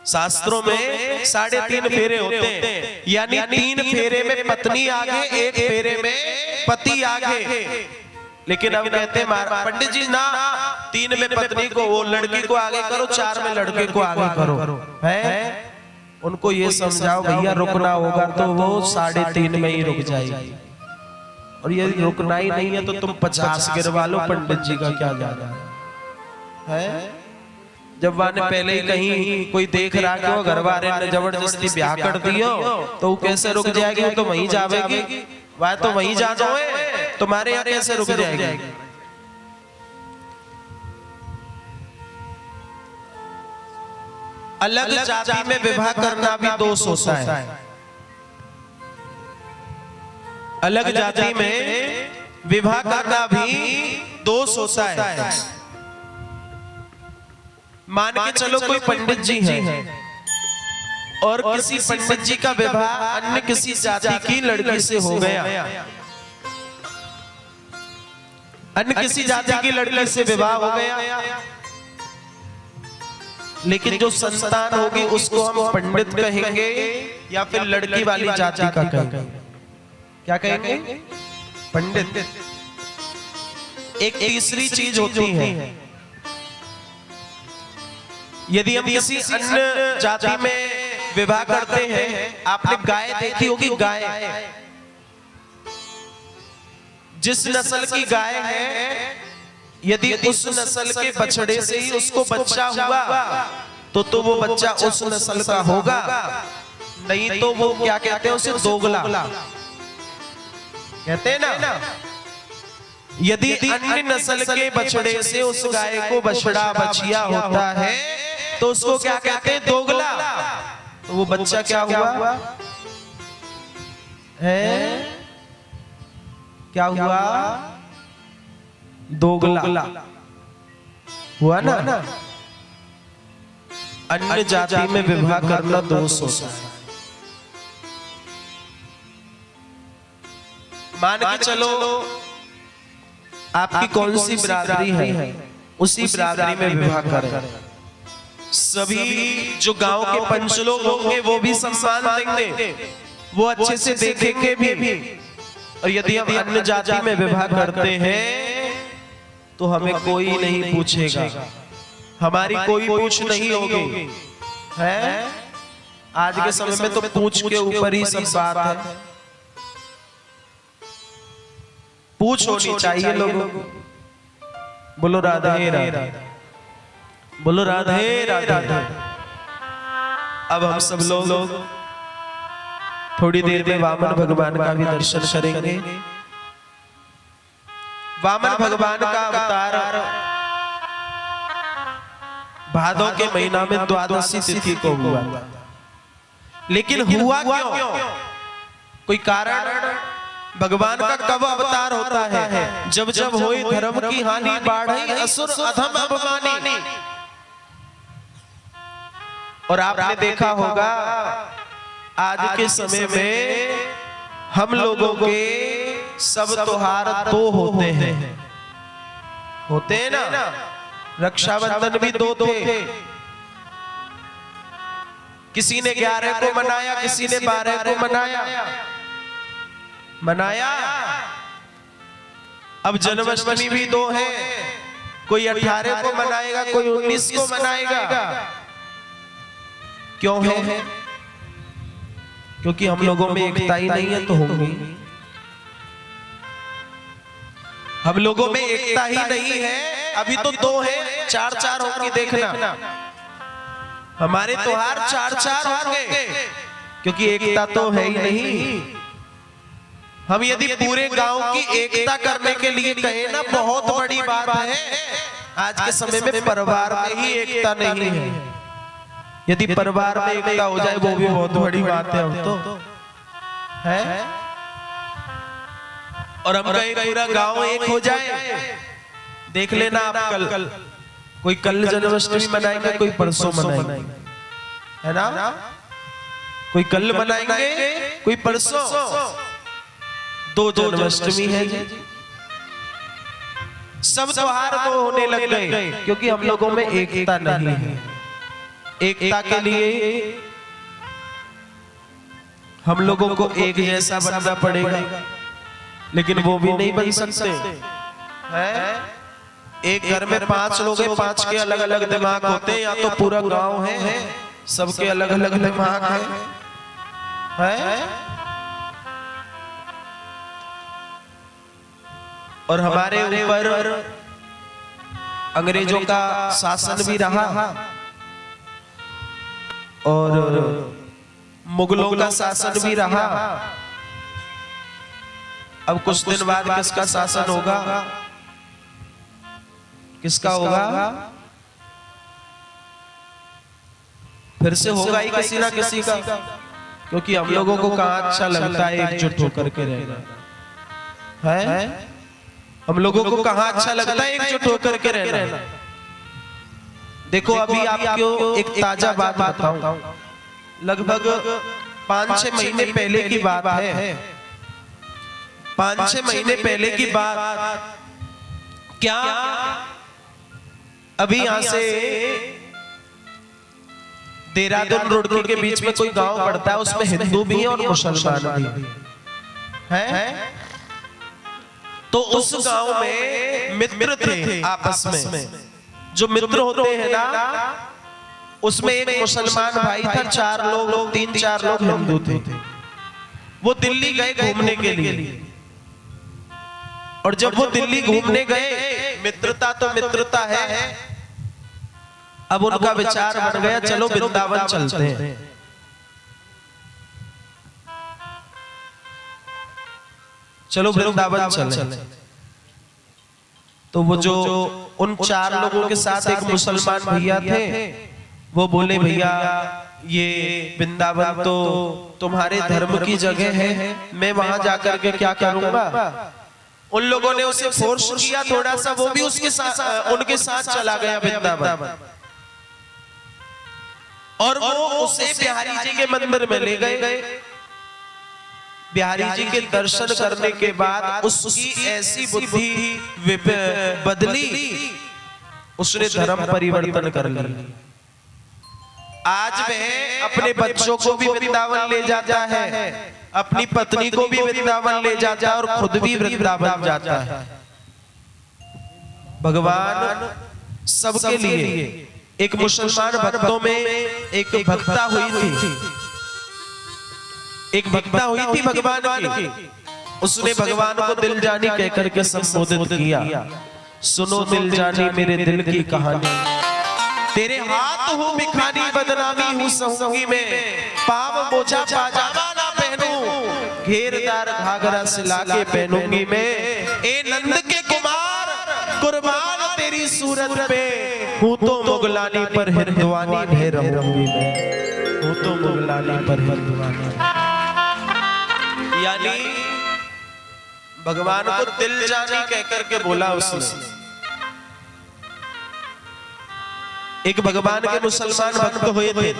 शास्त्रों में 3.5 फेरे होते हैं, यानी 3 फेरे में पत्नी आगे, 1 फेरे में पति आगे। लेकिन अब कहते हैं पंडित जी ना, 3 में पत्नी को, वो लड़की को आगे करो, 4 में लड़के को आगे करो है। उनको ये समझाओ भैया, रुकना होगा तो वो 3.5 में ही रुक जाएगी। और यदि रुकना ही नहीं है तो तुम 50 गिरवा लो, पंडित जी का क्या जाना है। जब वाने पहले ही कहीं कोई देख रहा कि वो घर वाले ने जबरदस्ती ब्याह कर दियो, तो वो कैसे रुक जाएगी? वो तो वहीं जावेगी, वह तो वहीं जा जाओ, तुम्हारे यहाँ कैसे रुक जाएगी? अलग जाति में विवाह करना भी दोष होता है। अलग जाति में विवाह करना भी दोष होता है। मान के चलो कोई पंडित जी है और किसी पंडित जी का विवाह अन्य किसी जाति की लड़की से हो गया, अन्य किसी जाति की लड़की से विवाह हो गया, लेकिन जो संतान होगी उसको हम पंडित कहेंगे या फिर लड़की वाली जाति का कहेंगे? क्या कहेंगे? पंडित। एक तीसरी चीज होती है, यदि हम किसी अन्य जाति में विवाह करते हैं, आपने गाय देखी होगी, गाय, जिस नस्ल की गाय है, यदि उस नस्ल के बछड़े से ही उसको बच्चा हुआ तो वो बच्चा उस नस्ल का होगा, नहीं तो वो क्या कहते हैं, उसे दोगला कहते हैं ना। यदि अन्य नस्ल के बछड़े से उस गाय को बछड़ा बछिया होता है तो उसको क्या कहते हैं? दोगला। तो वो बच्चा क्या हुआ है? क्या हुआ? दोगला हुआ ना। अन्य जाति में विवाह करना दोष होता है। मान के चलो आपकी कौन सी बिरादरी है, उसी बिरादरी में विवाह करें, सभी जो गांव के पंच लोग होंगे वो भी सम्मान देंगे, वो अच्छे से देखेंगे भी। और यदि हम अन्य जाति में विवाह करते हैं तो हमें कोई नहीं पूछेगा, हमारी कोई पूछ नहीं होगी, है? आज के समय में तो पूछ के ऊपर ही सब बात है। पूछ होनी चाहिए लोगों को। बोलो राधे राधे, बोलो राधे राधे। अब हम सब लोग थोड़ी देर में वामन भगवान का भी दर्शन करेंगे। वामन भगवान का अवतार भादों के महीना में द्वादशी तिथि को हुआ, लेकिन हुआ क्यों? कोई कारण? भगवान का कब अवतार होता है? जब जब होई धर्म की हानि, बाढ़ई असुर अधम अभिमानी। और आपने देखा होगा आज के समय में हम लोगों के सब त्योहार तो होते हैं ना। रक्षाबंधन भी 2 थे, किसी ने 11 को मनाया, किसी ने 12 को मनाया। अब जन्माष्टमी भी 2 है, कोई 18 को मनाएगा, कोई 19 को मनाएगा। क्यों है? क्योंकि हम लोगों में एकता ही नहीं है तो होंगी। हम लोगों में एकता ही नहीं है, अभी तो 2 है, 4-4 होंगी, देखना। हमारे त्योहार 4-4 होंगे, क्योंकि एकता तो है ही नहीं। हम यदि पूरे गांव की एकता करने के लिए कहें ना, बहुत बड़ी बात है। आज के समय में परिवार में ही एकता नहीं है। यदि परिवार में एकता हो जाए वो भी बहुत बड़ी बात है। हम तो है, और हम कहीं पूरा गांव एक हो जाए। देख लेना आप, कल कोई कल जन्माष्टमी मनाएंगे, कोई परसों मनाएंगे, है ना? कोई कल मनाएंगे, कोई परसों। 2 जन्माष्टमी है जी। सब त्योहार तो होने लग गए, क्योंकि हम लोगों में एकता नहीं है। एकता के लिए हम लोगों को एक जैसा बनना पड़ेगा, लेकिन वो भी नहीं बन सकते हैं। एक घर में 5 लोग हैं, 5 के अलग अलग दिमाग होते हैं, या तो पूरा गांव है सबके अलग अलग दिमाग है। और हमारे ऊपर अंग्रेजों का शासन भी रहा और मुगलों का शासन भी रहा। अब कुछ दिन बाद किसका शासन होगा? किसका होगा? फिर से होगा ही किसी ना किसी का, क्योंकि हम लोगों को कहाँ अच्छा लगता है एकजुट होकर के रहना, है? हम लोगों को कहाँ अच्छा लगता है एकजुट होकर के रहना। देखो अभी आपको एक ताजा बात बताऊं, लगभग 5-6 महीने पहले की बात है। 5-6 महीने पहले की बात क्या? अभी यहां से देहरादून रोड के बीच में कोई गांव पड़ता है, उसमें हिंदू भी है और मुसलमान भी है। तो उस गांव में मित्र थे आपस में। जो मित्र होते हैं ना, उसमें एक मुसलमान भाई था, 4 लोग 3-4 लोग हिंदू थे। वो दिल्ली गए घूमने के लिए, और जब वो दिल्ली घूमने गए, मित्रता तो मित्रता है, अब उनका विचार बन गया चलो वृंदावन चलते हैं। चलो वृंदावन चलें। तो वो जो उन 4 लोगों के साथ एक मुसलमान भैया थे, वो बोले भैया ये वृंदावन तो तुम्हारे धर्म की जगह है, मैं वहां जाकर के क्या करूंगा। उन लोगों ने उसे फोर्स किया थोड़ा सा, वो भी उसके साथ उनके साथ चला गया वृंदावन, और वो उसे बिहारी जी के मंदिर में ले गए। बिहारी जी के दर्शन करने के बाद उसकी ऐसी बुद्धि बदली, उसने धर्म परिवर्तन कर लिया। आज वह अपने बच्चों को भी वृंदावन ले जाता है, अपनी पत्नी को भी वृंदावन ले जाता है और खुद भी वृंदावन जाता है। भगवान सबके लिए। एक मुसलमान भक्तों में एक भक्ता हुई थी, एक भक्ता हुई थी भगवान की। उसने भगवान को दिल जानी कहकर के संबोधित किया, सुनो दिल जानी मेरे दिल की कहानी, तेरे हाथ हूँ बिखानी बदनामी हूँ सहूंगी मैं, पाव मोजा पाजामा ना पहनूं, घेरदार घाघरा सिला के पहनूंगी मैं, ए नंद के कुमार कुर्बान तेरी सूरत पे, हूँ तो मुगलानी पर हिंदवानी भे रहूंगी मैं, हूँ तो मुगलानी पर हिंदवानी। यानी भगवान को दिल जानी कहकर के बोला उसने। एक भगवान के मुसलमान भक्त हुए थे,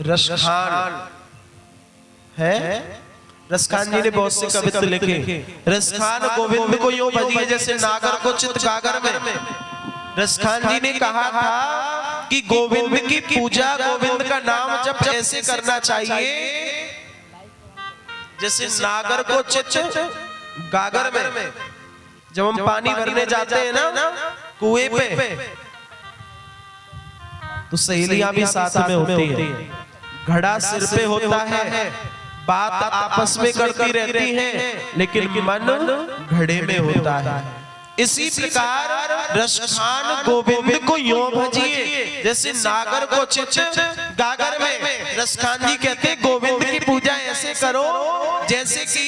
रसखान है। रसखान जी ने बहुत से कवित्व लिखे। रसखान गोविंद को यूं भजिए जैसे नागर को चित गागर में। रसखान जी ने कहा था कि गोविंद की पूजा, गोविंद का नाम जब ऐसे करना चाहिए जैसे नागर को चित गागर में। जब हम पानी भरने जाते हैं ना कुएं पे, तो सहेलियां भी साथ में होती है, घड़ा सिर पे होता है, बात आपस में करती रहती हैं, लेकिन मन घड़े में होता है। इसी प्रकार रसखान गोविंद को यूं भजिए जैसे नागर को चित गागर में। रसखान जी कहते गोविंद की पूजा ऐसे करो जैसे कि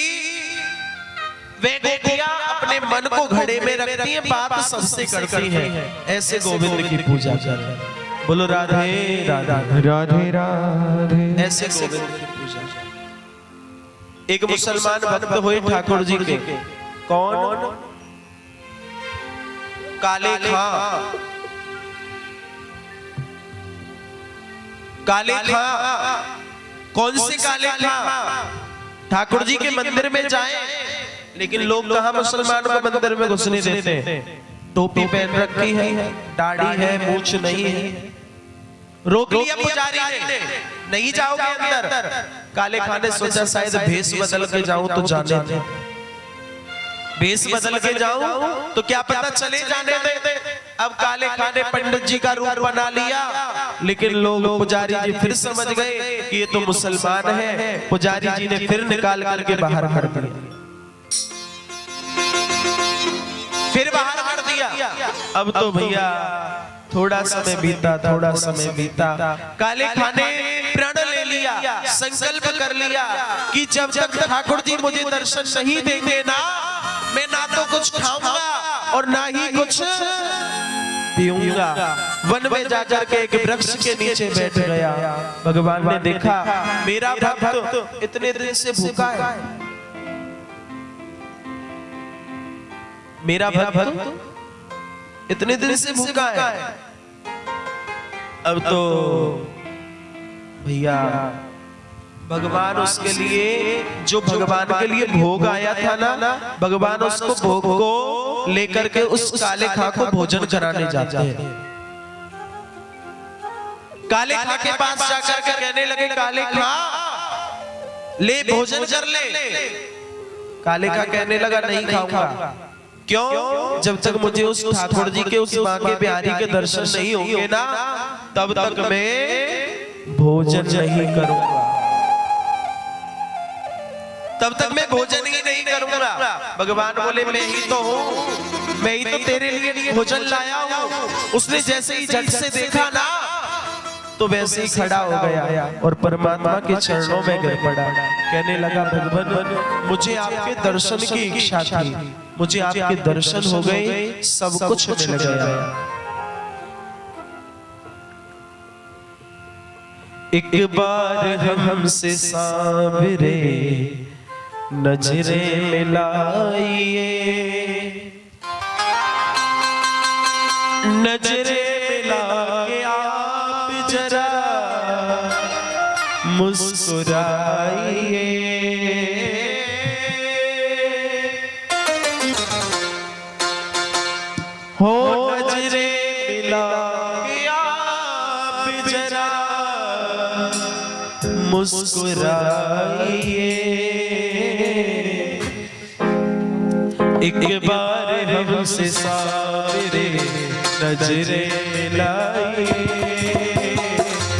वे गोपियां अपने मन को घड़े में रखती हैं, बात सबसे करती हैं, ऐसे गोविंद की पूजा करें। बोलो राधे राधे राधे राधे, ऐसे गोविंद की पूजा। एक मुसलमान भक्त हुए ठाकुर जी के। कौन? काले खां। काले खां। कौन से काले खां? ठाकुर जी के मंदिर में जाएं, लेकिन लोग कहां मुसलमान को मंदिर में घुसने देते। टोपी पहन रखी है, दाढ़ी है, मूछ नहीं है, रोक लिया पुजारी ने, नहीं जाओगे अंदर। काले खां ने सोचा शायद भेष बदल के जाऊं तो जाने दे, भेष बदल के जाऊं तो क्या पता चले जाने दे। अब काले खां ने पंडित जी का रूप बना लिया, लेकिन लोग पुजारी जी फिर समझ गए कि ये तो मुसलमान है। पुजारी जी ने फिर निकाल करके बाहर कर दिया, फिर बाहर कर दिया। अब तो भैया थोड़ा समय बीता, थोड़ा समय बीता, काले खां ने प्रण ले लिया, संकल्प कर लिया कि जब तक ठाकुर जी मुझे दर्शन नहीं देंगे ना, मैं ना तो कुछ खाऊंगा और ना ही कुछ पीऊंगा। वन में जाकर के एक वृक्ष के नीचे बैठ गया। भगवान ने देखा मेरा भक्त इतने दिन से भूखा है, मेरा भक्त इतने दिन से भूखा है। अब तो भैया भगवान उसके लिए, जो भगवान के लिए भोग आया था ना, भगवान उसको भोग को लेकर के उस काले खां को भोजन कराने जाते हैं। काले खां के पास जाकर के कहने लगे, काले खां ले भोजन कर ले। काले खां कहने लगा, नहीं खाऊंगा। क्यों? जब तक मुझे उस ठाकुर जी के, उस बांके बिहारी के दर्शन नहीं होंगे ना, तब तक मैं भोजन नहीं करूंगा, तब तक मैं भोजन ही नहीं करूंगा। भगवान बोले, मैं ही तो हूं, मैं ही तो तेरे लिए भोजन लाया हूं। उसने जैसे ही झट से देखा ना, तो वैसे ही खड़ा हो गया और परमात्मा के चरणों में गिर पड़ा। कहने लगा, भगवान मुझे आपके दर्शन की इच्छा थी, मुझे आपके दर्शन हो गए, सब कुछ मिल गया। एक बार हमसे सांवरे नजरें मिलाइए, नजरें मिला के आप जरा मुस्कुराइए। हो नजरें मिला के आप जरा मुस्कुराइए, एक बार हमसे सावरे नजरे मिलाइए,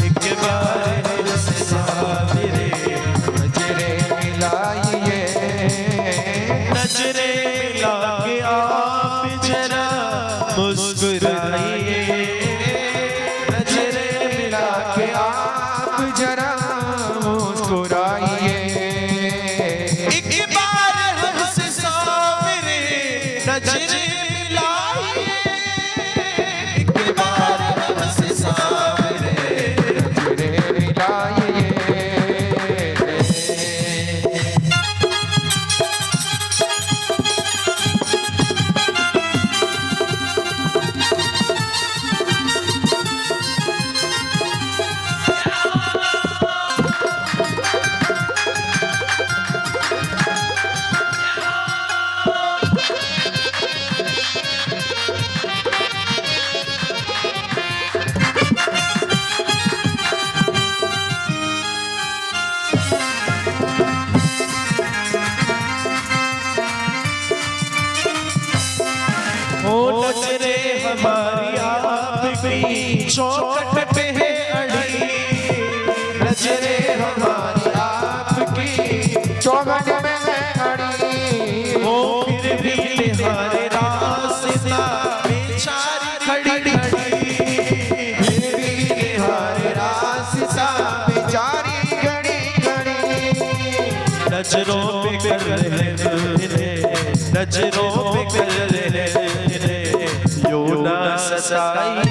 एक बार हमसे सावरे नजरे मिलाइए, नजरे मिला के आप जरा मुस्कुराइए, नजरे मिला के आप जरा मुस्कुराइए, एक बार हमसे सावरे नजरे मिलाइए, एक बार हमसे सावरे नजरे मिलाइए। ओ नजरे हमारी आपकी चौखट पे है अड़ी, नजरे हमारी आपकी चौखट में है अड़ी, ओ फिर भी निहारे रास्ता बेचारी खड़ी खड़ी, फिर भी निहारे रास्ता बेचारी खड़ी खड़ी, नजरों पे कर रहे मेरे, नजरों पे कर रहे मेरे, यो ना सताइए,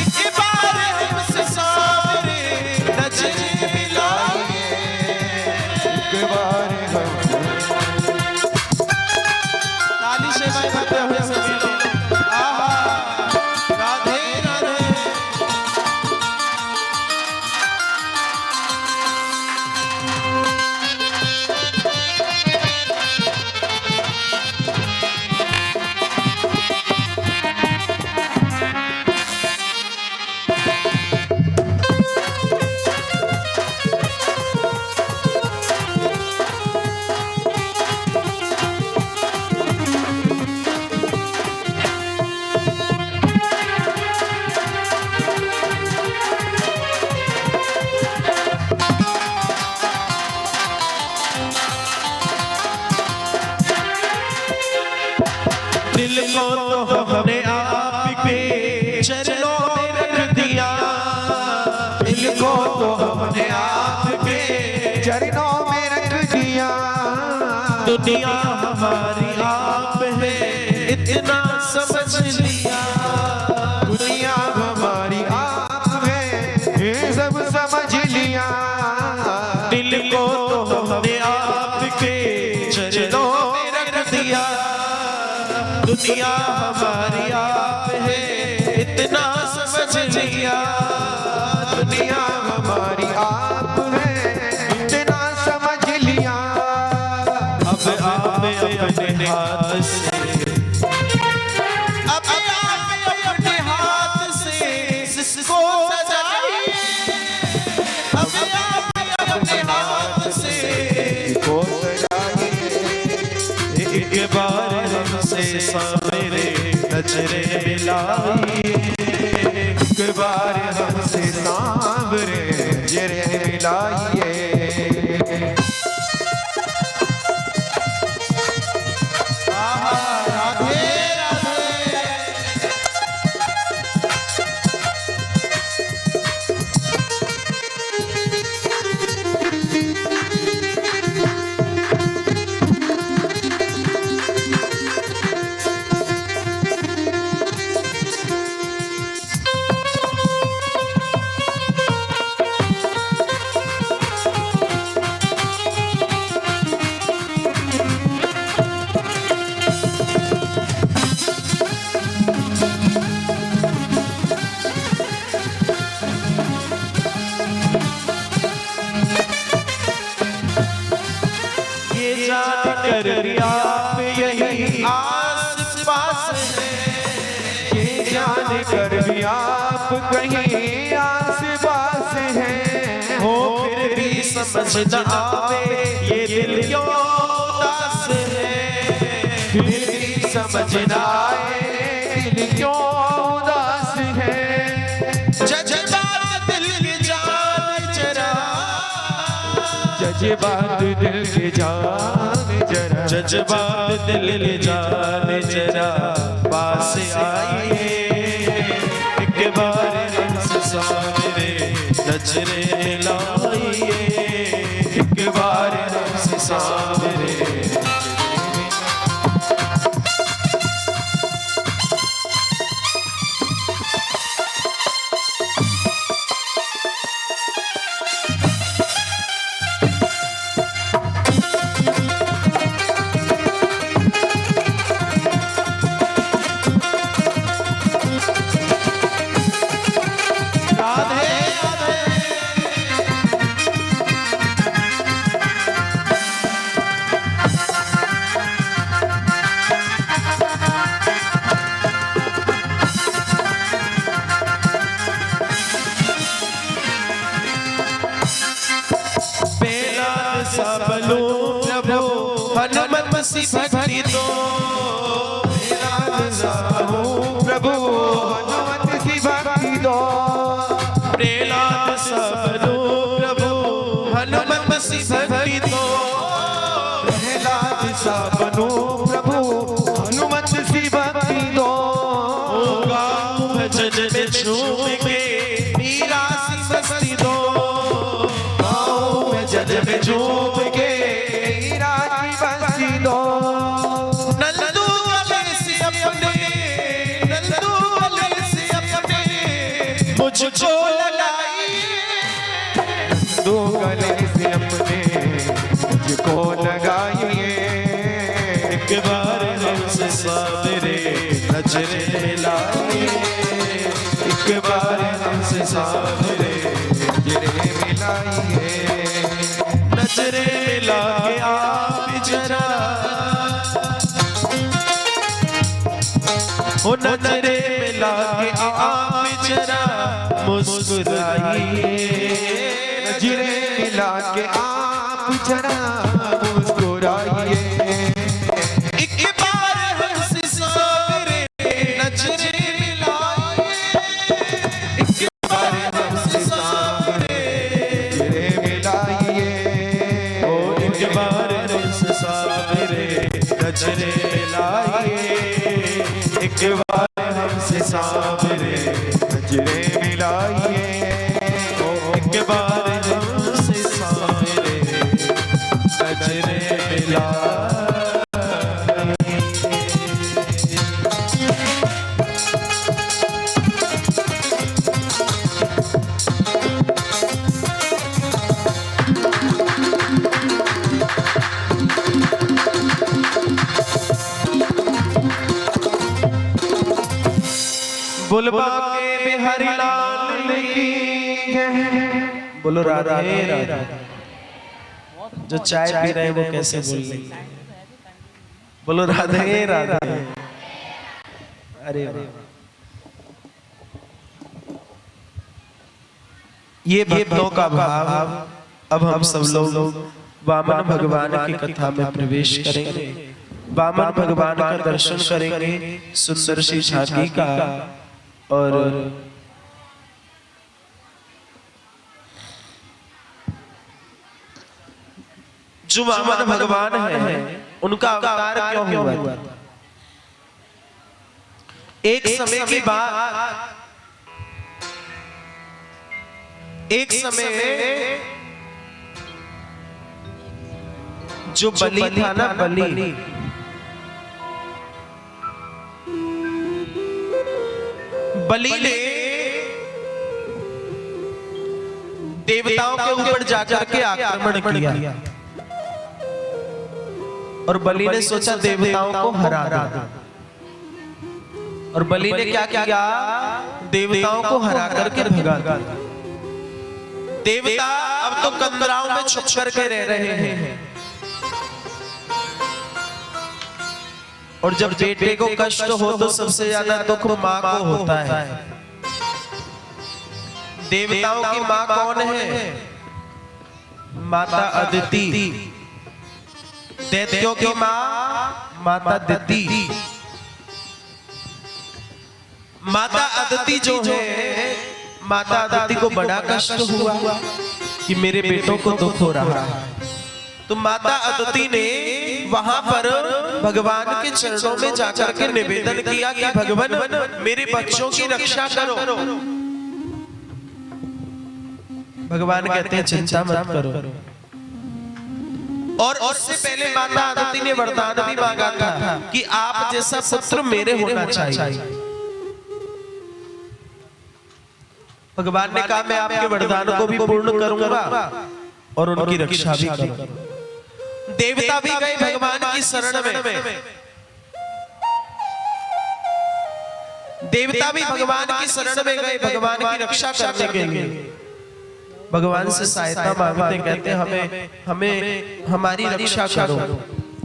एक बार हमसे सावरे नजरे मिलाइए, एक बार हम ताली से भाई करते हुए सभी लोग, आहा राधे राधे। दिल को तो हमने आपके चरणों में रख दिया, दिल को तो हमने आपके चरणों में रख दिया, दुनिया हमारी आप है इतना समझ लिया, दुनिया हमारी आप है ये सब समझ लिया, दिल को तो हमने आपके चरणों में रख दिया, दुनिया हमारी आप है इतना समझ लिया, दुनिया हमारी आप है इतना समझ लिया, अब आप अपने हाथ से, अब आप अपने हाथ से इसको सजाइए, अब आप अपने हाथ से को सजाइए, एक बार हमसे सावरे नजरे मिलाइए, एक बार हमसे सांवरे नजरे मिलाइए, आहा राधे राधे। कर दिया यही आस पास है, ये जान कर भी आप कहीं आस पास हैं, हो समझ न आवे ये दिल क्यों उदास है, फिर भी समझ न आए दिल क्यों उदास है। जज्बात दिल की जान जरा, जज्बात दिल की जान जरा, जज्बात दिल की जान जरा पास आइए, एक बार हमसे सामने नजरें लाइए, एक बार हमसे सामने। हनुमत सी भक्ति दो, प्रभु हनुमत सी भक्ति दो, प्रहलाद सबलो प्रभु हनुमत सी भक्ति दो, प्रहलाद सबलो प्रभु हनुमत सी भक्ति दो। गाऊं भजन में झूम के मीरा सी मस्ती दो, गाऊं भजन में झूम के मुझको लगाइए, दो गले से अपने मुझको लगाइए, एक बार हमसे सामने नजरें मिलाइए, एक बार हमसे सामने नजरें मिलाइए, नजरें मिला के आप जरा, ओ नजरें मिला के आप जरा मुस्कुराइए, नजरें मिला के आप जरा मुस्कुराइए, एक बार हमसे सामने नजरें मिलाइए, एक बार हमसे सामने नजरें मिलाइए, ओ एक बार हमसे सामने नजरें मिलाइए, एक बार हमसे सामने नजरें मिलाइए, एक बार हमसे सामने नजरें मिलाइए। बुलबा के बिहारी लाल की जय। बोलो राधे राधे। जो चाय पी रहे हैं वो कैसे बोल रहे हैं? बोलो राधे राधे। अरे ये भक्तों का भाव। अब हम सब लोग वामन भगवान की कथा में प्रवेश करेंगे। वामन भगवान का दर्शन करेंगे, सुंदर सी झांकी का। और जो वामन भगवान है उनका अवतार क्यों हुआ? एक समय की बात, एक समय में जो बलि था ना, बलि ने देवताओं के ऊपर जाकर के आक्रमण किया और बलि ने सोचा देवताओं को हरा दो। और बलि ने क्या किया? देवताओं को हरा करके भगा दिया। देवता अब तो कंदराओं में छुप करके रह रहे हैं। और जब बेटे को कष्ट हो तो सबसे ज्यादा दुख माँ को होता है। देवताओं की माँ कौन है? माता अदिति, दैत्यों की माँ माता दिति। माता अदिति जो है, माता अदिति को बड़ा कष्ट हुआ कि मेरे बेटों को दुख हो रहा है। तो माता अदिति ने वहां पर भगवान के चरणों में जाकर के निवेदन किया कि भगवान मेरे बच्चों की रक्षा करो। भगवान कहते हैं चिंता मत करो। और उससे पहले माता अदिति ने वरदान भी मांगा था कि आप जैसा पुत्र मेरे होना चाहिए। भगवान ने कहा मैं आपके वरदान को भी पूर्ण करूंगा और उनकी रक्षा भी करूंगा। देवता भी गए भगवान की शरण में, देवता भी भगवान की शरण में गए भगवान की रक्षा करने के लिए। भगवान से सहायता मांगते, कहते हमें हमारी रक्षा करो,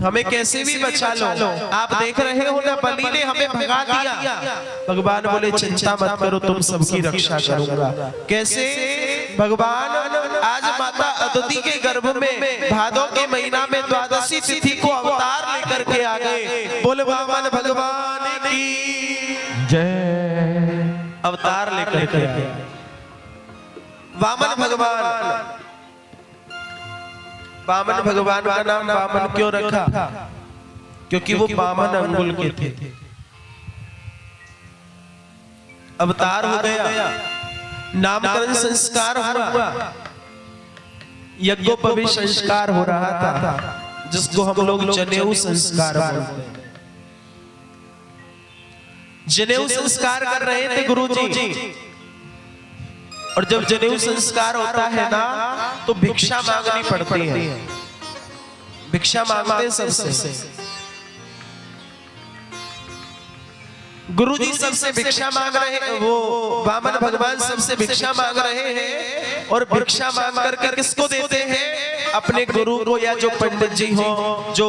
हमें कैसे भी बचा लो। आप देख रहे हो ना, बलि ने हमें भगा दिया। भगवान बोले चिंता मत करो, तुम सबकी रक्षा करूंगा। कैसे? भगवान आज माता अदिति के गर्भ में भादों के महीना में द्वादशी तिथि को अवतार लेकर के आ गए। बोले वामन भगवान की जय। अवतार लेकर के आए वामन भगवान। वामन भगवान का नाम वामन क्यों रखा? क्योंकि वो वामन अंगुल के थे। अवतार हो गया, नामकरण संस्कार हुआ, यज्ञोपवीत संस्कार हो रहा था, जिसको हम लोग जनेऊ संस्कार बोलते हैं। जनेऊ संस्कार कर रहे थे गुरुजी। और जब जनेऊ संस्कार होता है ना, तो भिक्षा मांगनी पड़ती है। भिक्षा मांगते सबसे। गुरुजी सबसे भिक्षा मांग रहे हैं, वो वामन भगवान सबसे भिक्षा मांग रहे हैं। और भिक्षा मांग कर किसको देते हैं? अपने गुरु को, या जो पंडित जी हो जो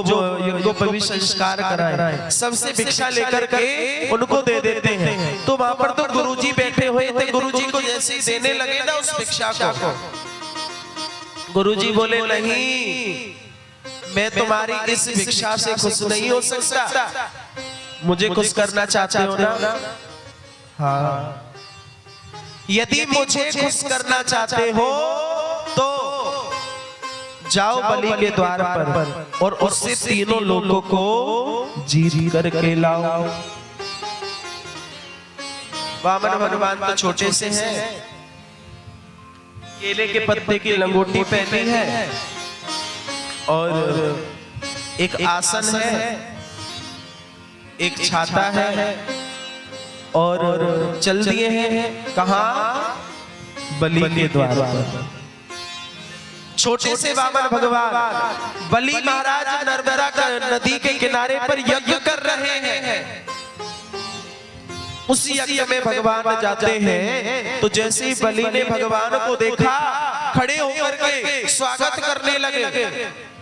यज्ञोपवीत संस्कार कराए, सबसे भिक्षा लेकर के उनको दे देते हैं। तो वहां पर तो गुरुजी बैठे हुए थे। गुरुजी को जैसे ही देने लगे ना उस भिक्षा को, गुरुजी बोले नहीं, मैं तुम्हारी इस भिक्षा से खुश नहीं हो सकता। मुझे खुश करना चाहते हो ना? हाँ। यदि मुझे खुश करना चाहते हो तो जाओ बलि के द्वार पर और उससे तीनों लोगों को जीत करके लाओ। वामन भगवान तो छोटे से हैं, केले के पत्ते की लंगोटी पहनी है और एक आसन है, एक छाता है और चल दिए हैं कहाँ? बलि के द्वार पर। छोटे से वामन भगवान बलि महाराज नर्मदा नदी के किनारे पर यज्ञ कर रहे हैं। उस यज्ञ में भगवान जाते हैं तो जैसे ही बलि ने भगवान को देखा, खड़े होकर के स्वागत करने लगे।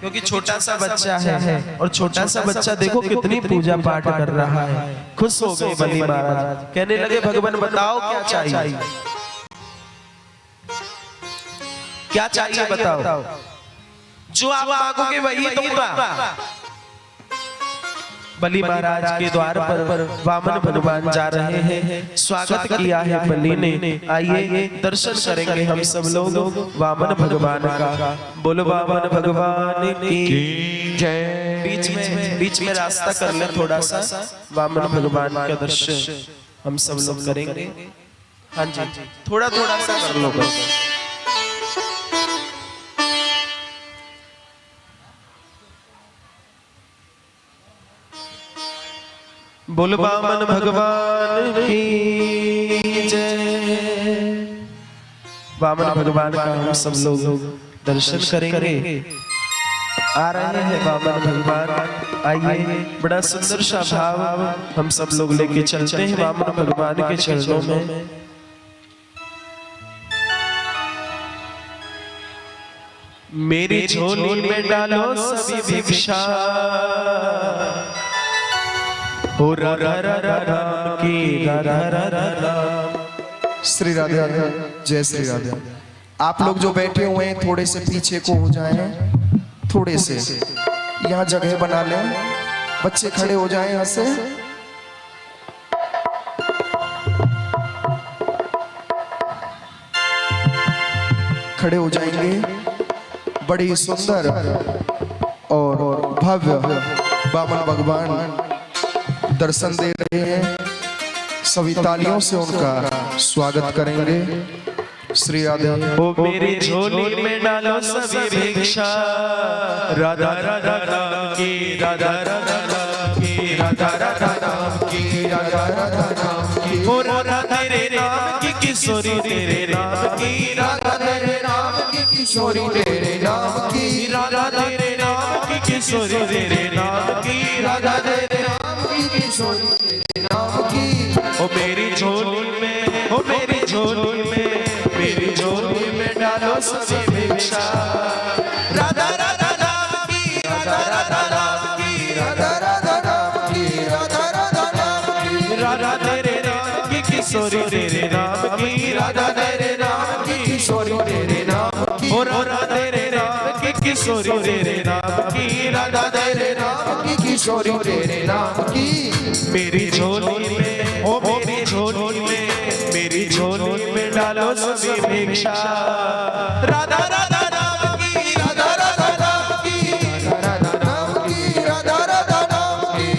क्योंकि छोटा सा बच्चा है और छोटा सा बच्चा देखो कितनी पूजा पाठ कर रहा है। खुश हो गए बलि महाराज, कहने लगे भगवान बताओ क्या चाहिए, क्या चाहिए बताओ, जो आप मांगोगे वही दूंगा। बलि महाराज के द्वार पर वामन भगवान जा रहे हैं। स्वागत किया है बलि ने। आइए दर्शन करेंगे हम सब लोग वामन भगवान का। बोलो वामन भगवान की जय। बीच में रास्ता कर ले थोड़ा सा, वामन भगवान का दर्शन हम सब लोग करेंगे। हाँ जी, थोड़ा थोड़ा सा कर लो। बोल वामन भगवान की जय। वामन भगवान का हम सब लोग दर्शन करेंगे। आ रहे हैं वामन भगवान। आइए, बड़ा सुंदर सा भाव हम सब लोग लेके चलते हैं वामन भगवान के चरणों में। मेरी झोली में डालो सभी भिक्षा, हो राधा राम की राधा राम। श्री राधे, जय श्री राधे। आप लोग जो बैठे हुए हैं थोड़े से पीछे को हो जाएं, थोड़े से यहाँ जगह बना लें। बच्चे खड़े हो जाएं यहाँ से। खड़े हो जाएंगे। बड़ी सुंदर और भव्य बामन भगवान दर्शन दे रहे हैं। सभी तालियों से उनका स्वागत करेंगे। श्री राधे। ओ मेरी झोली में डालो सभी भिक्षा, राधा राधा राम की, राधा राधा राम की, राधा राधा राम की, राधा राधा राम की। ओ राधा तेरे नाम की किशोरी तेरे नाम की, राधा तेरे नाम की किशोरी तेरे नाम की, राधा तेरे नाम की किशोरी तेरे नाम की, राधा तेरे नाम की किशोरी तेरे नाम की। ओ मेरी झोली में, ओ मेरी झोली में, मेरी झोली में डालो सभी भिक्षा, राधा राधा राम की, राधा राधा राम की, राधा राधा राम की, राधा राधा राम की, राधा तेरे नाम की किशोरी तेरे नाम की, राधा तेरे नाम की किशोरी तेरे नाम की, और राधा तेरे नाम की किशोरी तेरे नाम की, राधा तेरे नाम की किशोरी तेरे नाम की। मेरी झोली में, ओ मेरी झोली में, मेरी झोली में डालो सभी भिक्षा, राधा राधा राम की, राधा राधा राम की, राधा राधा राम की, राधा राधा राम की।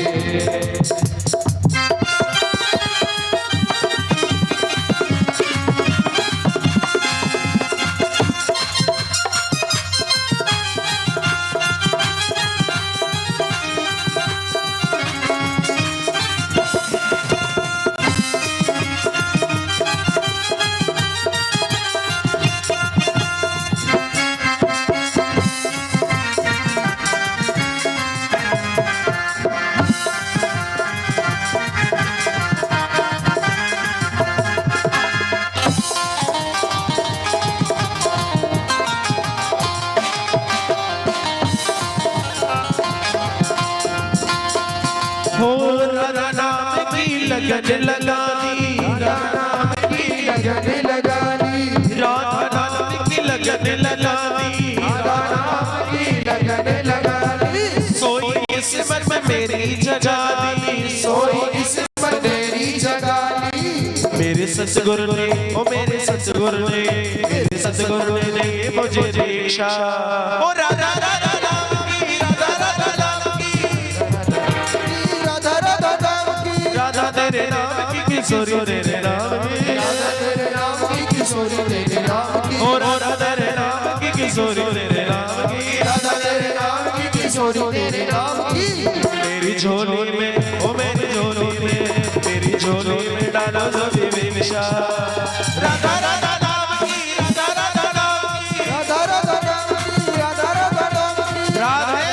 लगन लगानी, राधा नाम की लगन लगानी, राधा नाम की लगन लगानी, राधा नाम की लगन लगानी। सोई इस मन में मेरी जगानी, सोई इस मन मेरी जगानी। मेरे सतगुरु ने, ओ मेरे सतगुरु ने, मेरे सतगुरु ने दी मुझे दीक्षा। ओ राधा राधा राम की, राधा राधा राम की, राधा राधा राम की, राधा तेरे नाम की किशोरी तेरे नाम की, राधा तेरे नाम की किशोरी तेरे नाम की, और राधा तेरे नाम की किशोरी तेरे नाम की, राधा तेरे नाम की किशोरी तेरे नाम की। मेरी झोली में, ओ मेरी झोली में, मेरी झोली में डालो सभी भिक्षा, राधा राधा राम की, राधा राधा राम की, राधा राधा राम की, राधा राधा राम की, राधे।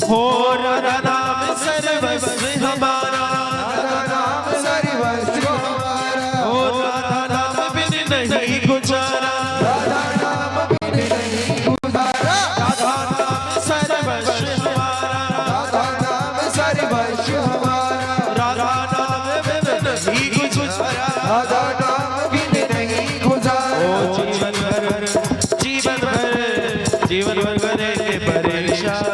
हो राधा नाम सर्वस्व हमारा, राधा नाम सर्वस्व हमारा, हो राधा नाम बिन नहीं गुजारा, राधा नाम बिन नहीं गुजारा, राधा नाम सर्वस्व हमारा, राधा नाम सर्वस्व हमारा, राधा नाम बिन नहीं गुजारा, राधा नाम बिन नहीं गुजारा। ओ जीवन भर, जीवन भर, जीवन भर बने परेशान,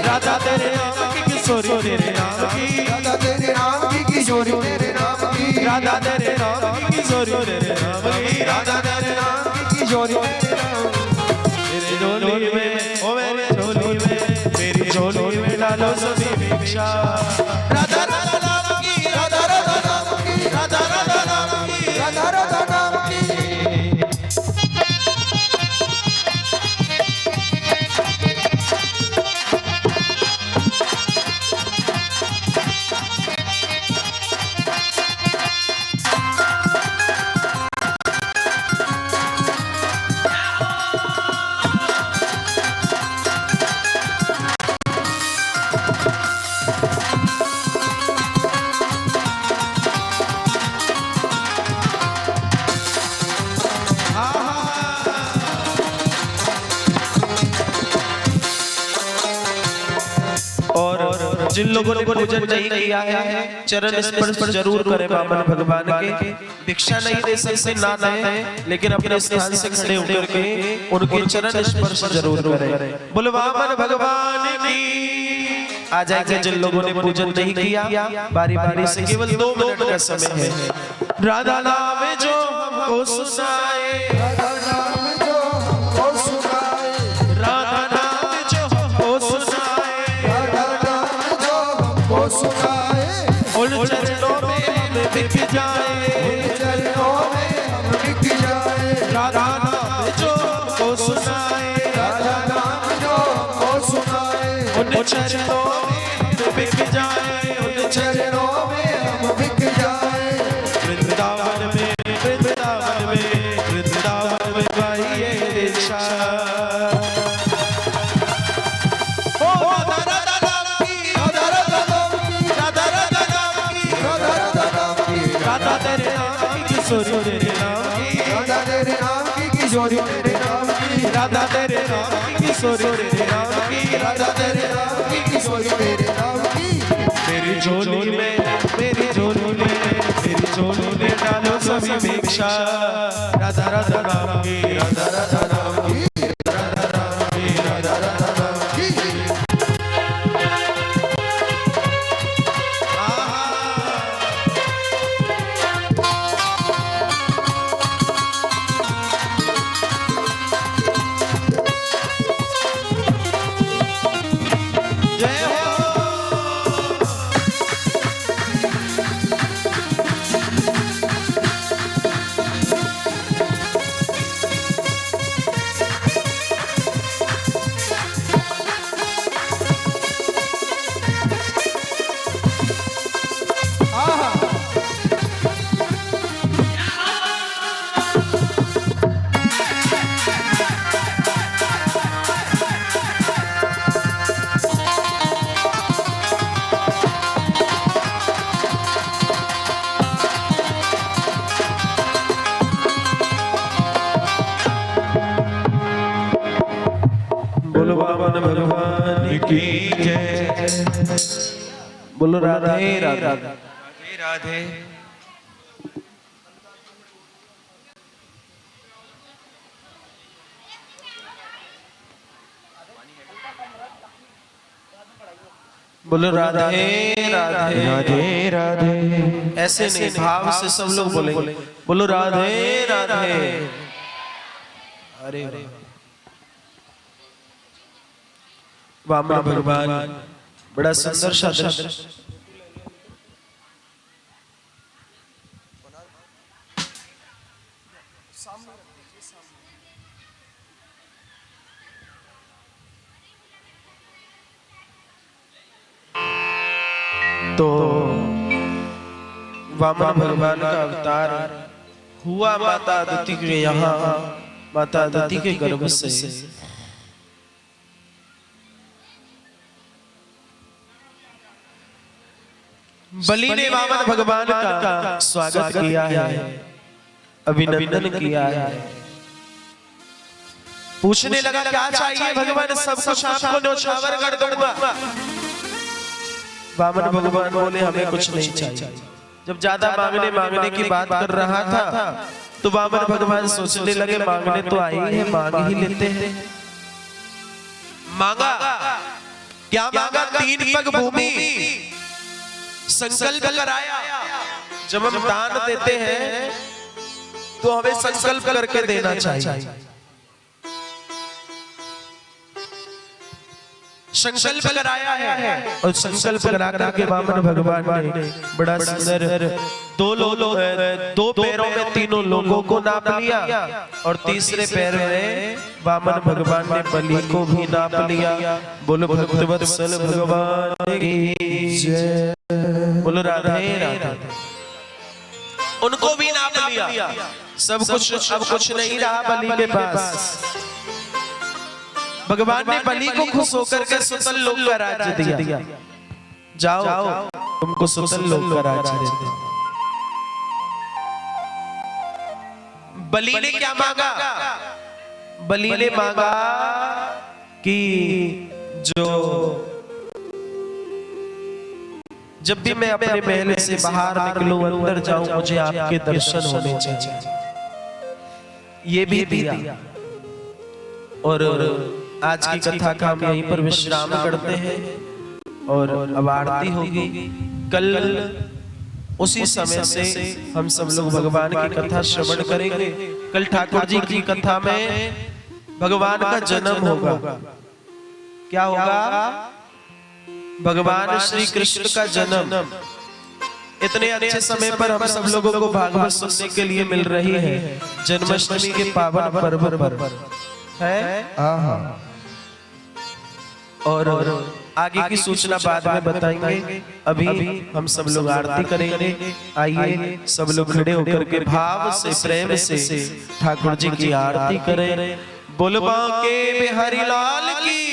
राधा तेरे नाम की किशोरी तेरे नाम की, राधा तेरे नाम की किशोरी तेरे नाम की, राधा तेरे नाम की किशोरी तेरे नाम की, राधा तेरे नाम की किशोरी तेरे नाम की। मेरी झोली में, ओ मेरी झोली में, मेरी झोली में डालो सभी भिक्षा, राधा राधा नाम की, राधा राधा नाम की, राधा राधा नाम की, राधा राधा नाम की। जिन लोगों ने पूजन नहीं किया है चरण स्पर्श जरूर करें वामन भगवान के। भिक्षा नहीं दे सकते ना दें, लेकिन अपने स्थान से खड़े होकर के उनके चरण स्पर्श जरूर करें। बोलो वामन भगवान की। आ जाएंगे जिन लोगों ने पूजन नहीं किया, बारी बारी से केवल 2 मिनट का समय है। राधा नाम जो हमको सुनाए, राधा नाम जो हमको सुनाए, राधा नाम जो हमको सुनाए, राधा नाम जो हमको सुनाए, उन चरणों में हम बिक जाए, उन चरणों में हम बिक जाए। राधा नाम जो हमको सुनाए, राधा नाम जो हमको सुनाए, उन चरणों में हम बिक जाए, उन चरणों में हम बिक जाए। वृंदावन में गाइए दिशा। ओ राधा राधा नाम की, राधा राधा नाम की, राधा राधा नाम की, राधा राधा नाम की, राधा तेरे नाम की किशोरी तेरे नाम की, राधा तेरे नाम की किशोरी तेरे नाम की, राधा तेरे नाम की किशोरी तेरे नाम की, राधा तेरे नाम की किशोरी तेरे नाम की। मेरी झोली में, मेरी झोली में, मेरी झोली में डालो सभी भिक्षा। राधा राधा नाम की, राधा राधा नाम की, राधा नाम की, राधा राधा नाम की। जय हो। बोलो वामन भगवान की जय। बोलो राधे राधे राधे राधे। बोलो राधे राधे राधे राधे। ऐसे नहीं, भाव से सब लोग बोलेंगे। बोलो राधे राधे। अरे वामन भगवान बड़ा सुंदर सा दृश्य। तो वामन भगवान का अवतार हुआ माता अदिति के यहाँ, माता अदिति के गर्भ से। बलि ने वामन भगवान का स्वागत किया है, अभिनंदन किया है। पूछने लगा क्या चाहिए भगवान, सब कुछ आपको न्योछावर कर दूंगा। वामन भगवान बोले हमें कुछ नहीं चाहिए। जब ज्यादा मांगने की बात कर रहा था तो वामन भगवान सोचने लगे मांगने तो आई है, मांग ही लेते हैं। मांगा क्या मांगा? 3 पग भूमि संकल्प कराया। जब हम दान देते हैं तो हमें संकल्प करके देना चाहिए। संकल्प कराया है और संकल्प करा करके वामन भगवान ने बड़ा सुंदर 2 पैरों में 3 लोगों को नाप लिया और तीसरे पैर में वामन भगवान ने बलि को भी नाप लिया। बोलो भक्तवत्सल भगवान की जय। बोलो राधे राधे। उनको भी नाप लिया। सब कुछ अब कुछ नहीं रहा बलि के पास। भगवान ने बलि को खुश होकर के सुतल लोक का राज्य दिया। जाओ तुमको सुतल लोक का राज्य देते। बलि ने क्या मांगा? बलि ने मांगा कि जो जब भी मैं अपने महल से बाहर निकलूं, अंदर जाऊं, मुझे आपके दर्शन होने चाहिए। ये भी दिया। और आज की कथा का हम यहीं पर विश्राम करते हैं और अब आरती होगी। कल उसी समय से हम सब लोग भगवान की कथा श्रवण करेंगे। कल ठाकुर जी की कथा में भगवान का जन्म होगा। क्या होगा? भगवान श्री कृष्ण का जन्म। इतने अच्छे समय पर हम सब लोगों को भागवत सुनने के लिए मिल रही है, जन्माष्टमी के पावन पर्व पर है। और आगे की सूचना बाद में बताएंगे। अभी हम सब लोग आरती करेंगे। आइए सब लोग खड़े होकर के भाव से, प्रेम से ठाकुर जी की आरती करें। बोलबा के बिहारी लाल की।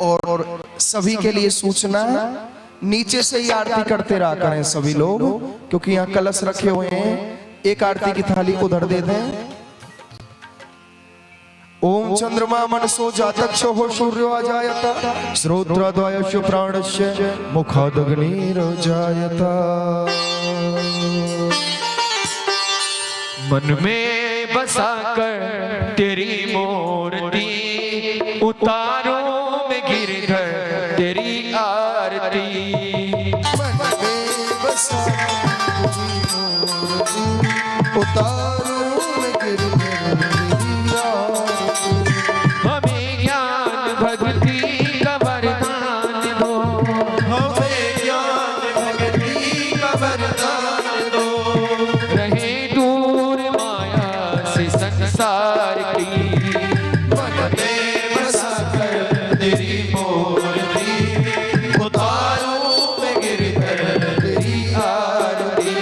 और सभी के लिए सूचना, नीचे से ही आरती करते रहा करें सभी लोग, क्योंकि यहाँ कलश रखे हुए हैं। एक आरती की थाली उधर दे दें। ओम चंद्रमा मनसो जातक्षो हो सूर्यो अजायता श्रोत्रद्वयस्य प्राणस्य मुखादग्निर्जायता। मन में बसा कर तेरी मूर्ति उतारो में गिरधर तेरी आरती। मन में बसा तेरी मूर्ति उतारो में गिरधर तेरी आरती। हमें ज्ञान भक्ति का वरदान दो, हमें ज्ञान भक्ति का वरदान दो। रहे दूर माया से संसार की। मन में बसा कर तेरी मूर्ति उतारो में गिरधर तेरी आरती।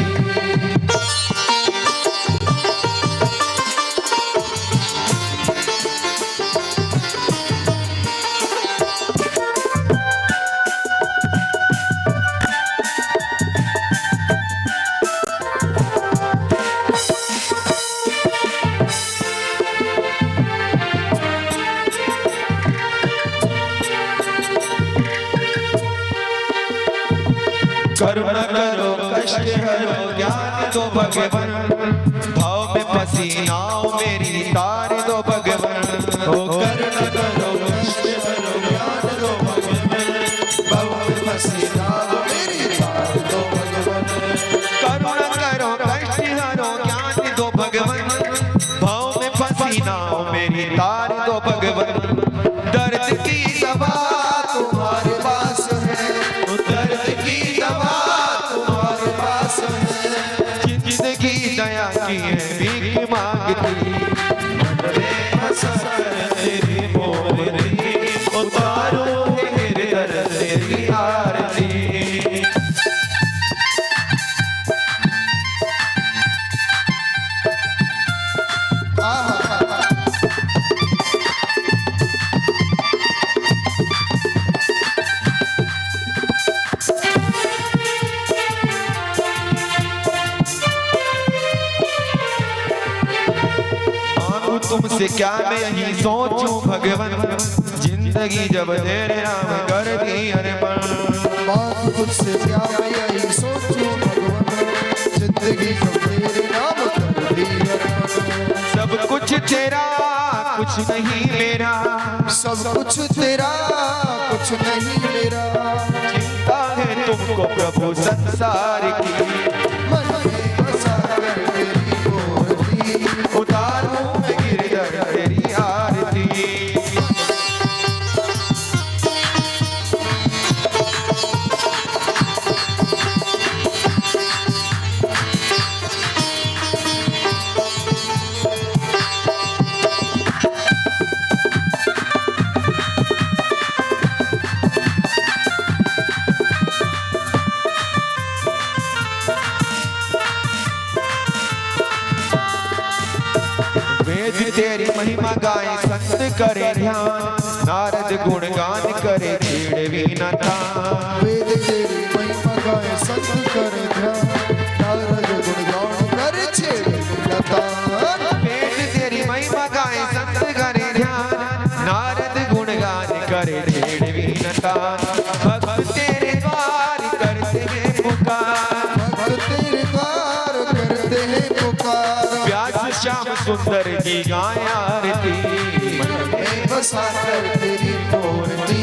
करुणा करो कष्ट हरो ज्ञान दो भगवन, भाव में फंसी नाव मेरी तार दो भगवन। ओ करुणा करो कष्ट हरो ज्ञान दो भगवन, भाव में फंसी नाव मेरी तार दो भगवन। करुणा करो कष्ट हरो ज्ञान दो भगवन, भाव में फंसी नाव मेरी तार दो भगवन। दर्द की दवा तुम्हारे पास है, दर्द की दवा तुम्हारे पास है। जिंदगी दया की है भीख मांगती। मन में बसा कर तेरी मूर्ति उतारो गिरधर तेरी आरती। तुमसे क्या मैं यही सोचूं भगवन, जिंदगी जब तेरे नाम कर दी अर्पण। बात तुझसे क्या मैं यही सोचूं भगवान, जिंदगी जब तेरे नाम कर दी अर्पण। सब कुछ तेरा कुछ नहीं मेरा, सब कुछ तेरा कुछ नहीं मेरा। चिंता है तुमको प्रभु संसार की। मन में बसा कर तेरी मूर्ति उतारो मैं गिरधर तेरी आरती। वेद तेरी महिमा गाए संत करे ध्यान, नारद गुणगान करे छेड़ वीणा तान। वेद तेरी महिमा गाए संत करे ध्यान, नारद गुणगान करे छेड़ वीणा तान। वेद तेरी महिमा गाए संत करे ध्यान, नारद गुण वरदान भक्त तेरे द्वार करते हैं पुकार भक्त तेरे द्वार करते हैं पुकार व्यास श्याम सुंदर की गाय आरती में बसाकर तेरी मूर्ति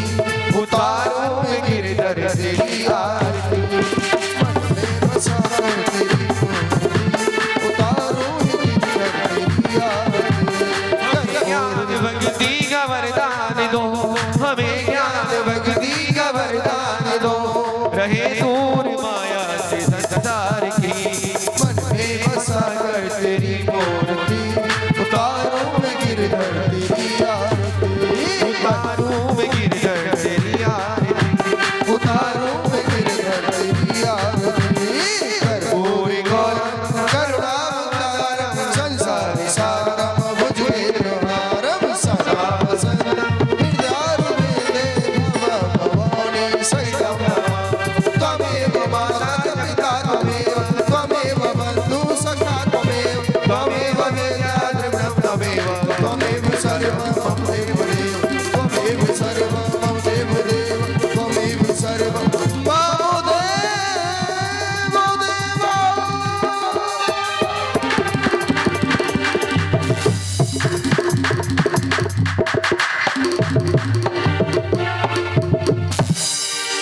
उतारो में गिरधर तेरी आरती में बसाकर तेरी मूर्ति उतारो में गिरधर तेरी आरती ज्ञान भक्ति का वरदान दो हमें ज्ञान भक्ति का वरदान दो रहे दूर माया से संसार की मन में बसाकर तेरी मूर्ति उतारो में गिरधर तेरी आरती उतारो में गिरधर तेरी आरती उतारो में गिरधर तेरी आरती कर्पूरी गौरम करुणावतारम संसारी सारम भुजगेन्द्रहारम सदा वसंतम हृदयारविंदे मम भवानी सहितं त्वमेव माता पिता त्वमेव बन्धु सखा त्वमेव वेदा द्रविणं त्वमेव सर्वं मम देवदेव त्वमेव सर्वं मम देवदेव त्वमेव सर्वं मम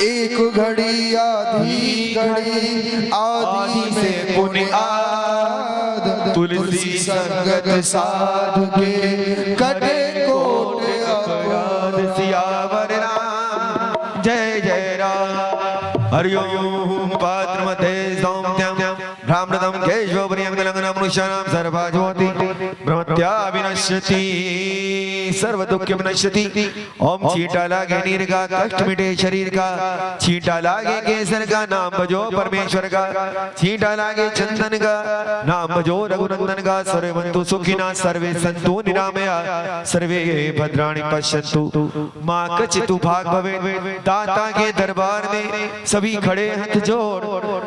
एक घड़ी आधी घड़ी आदि से पुण्य आद तुलसी संगत साधु के कटे कोट अपराध सियावर राम जय जय राम हरिओम पात्रमते सौम्यं भ्रामृतं केशवप्रियङ्गलङ्गनं मनुष्याणां सर्वज्योति ब्रह्मत्या विनश्यति सर्वदुःख विनश्यति ओम छींटा लागे नीर का कष्ट मिटे शरीर का छींटा लागे केसर का नाम बजो परमेश्वर का छींटा लागे चंदन का नाम बजो रघुनंदन का सर्वंतु सुखिना सर्वे संतु निरामया सर्वे भद्राणि पश्यन्तु मां कचितु भाग भवे दाता के दरबार में सभी खड़े हाथ जोड़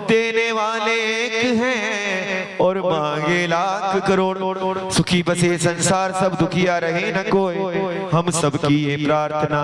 देने वाले एक हैं और मांगे लाख करोड़ सुखी बसे संसार सब दुखिया रहे न कोई हम सबकी ये प्रार्थना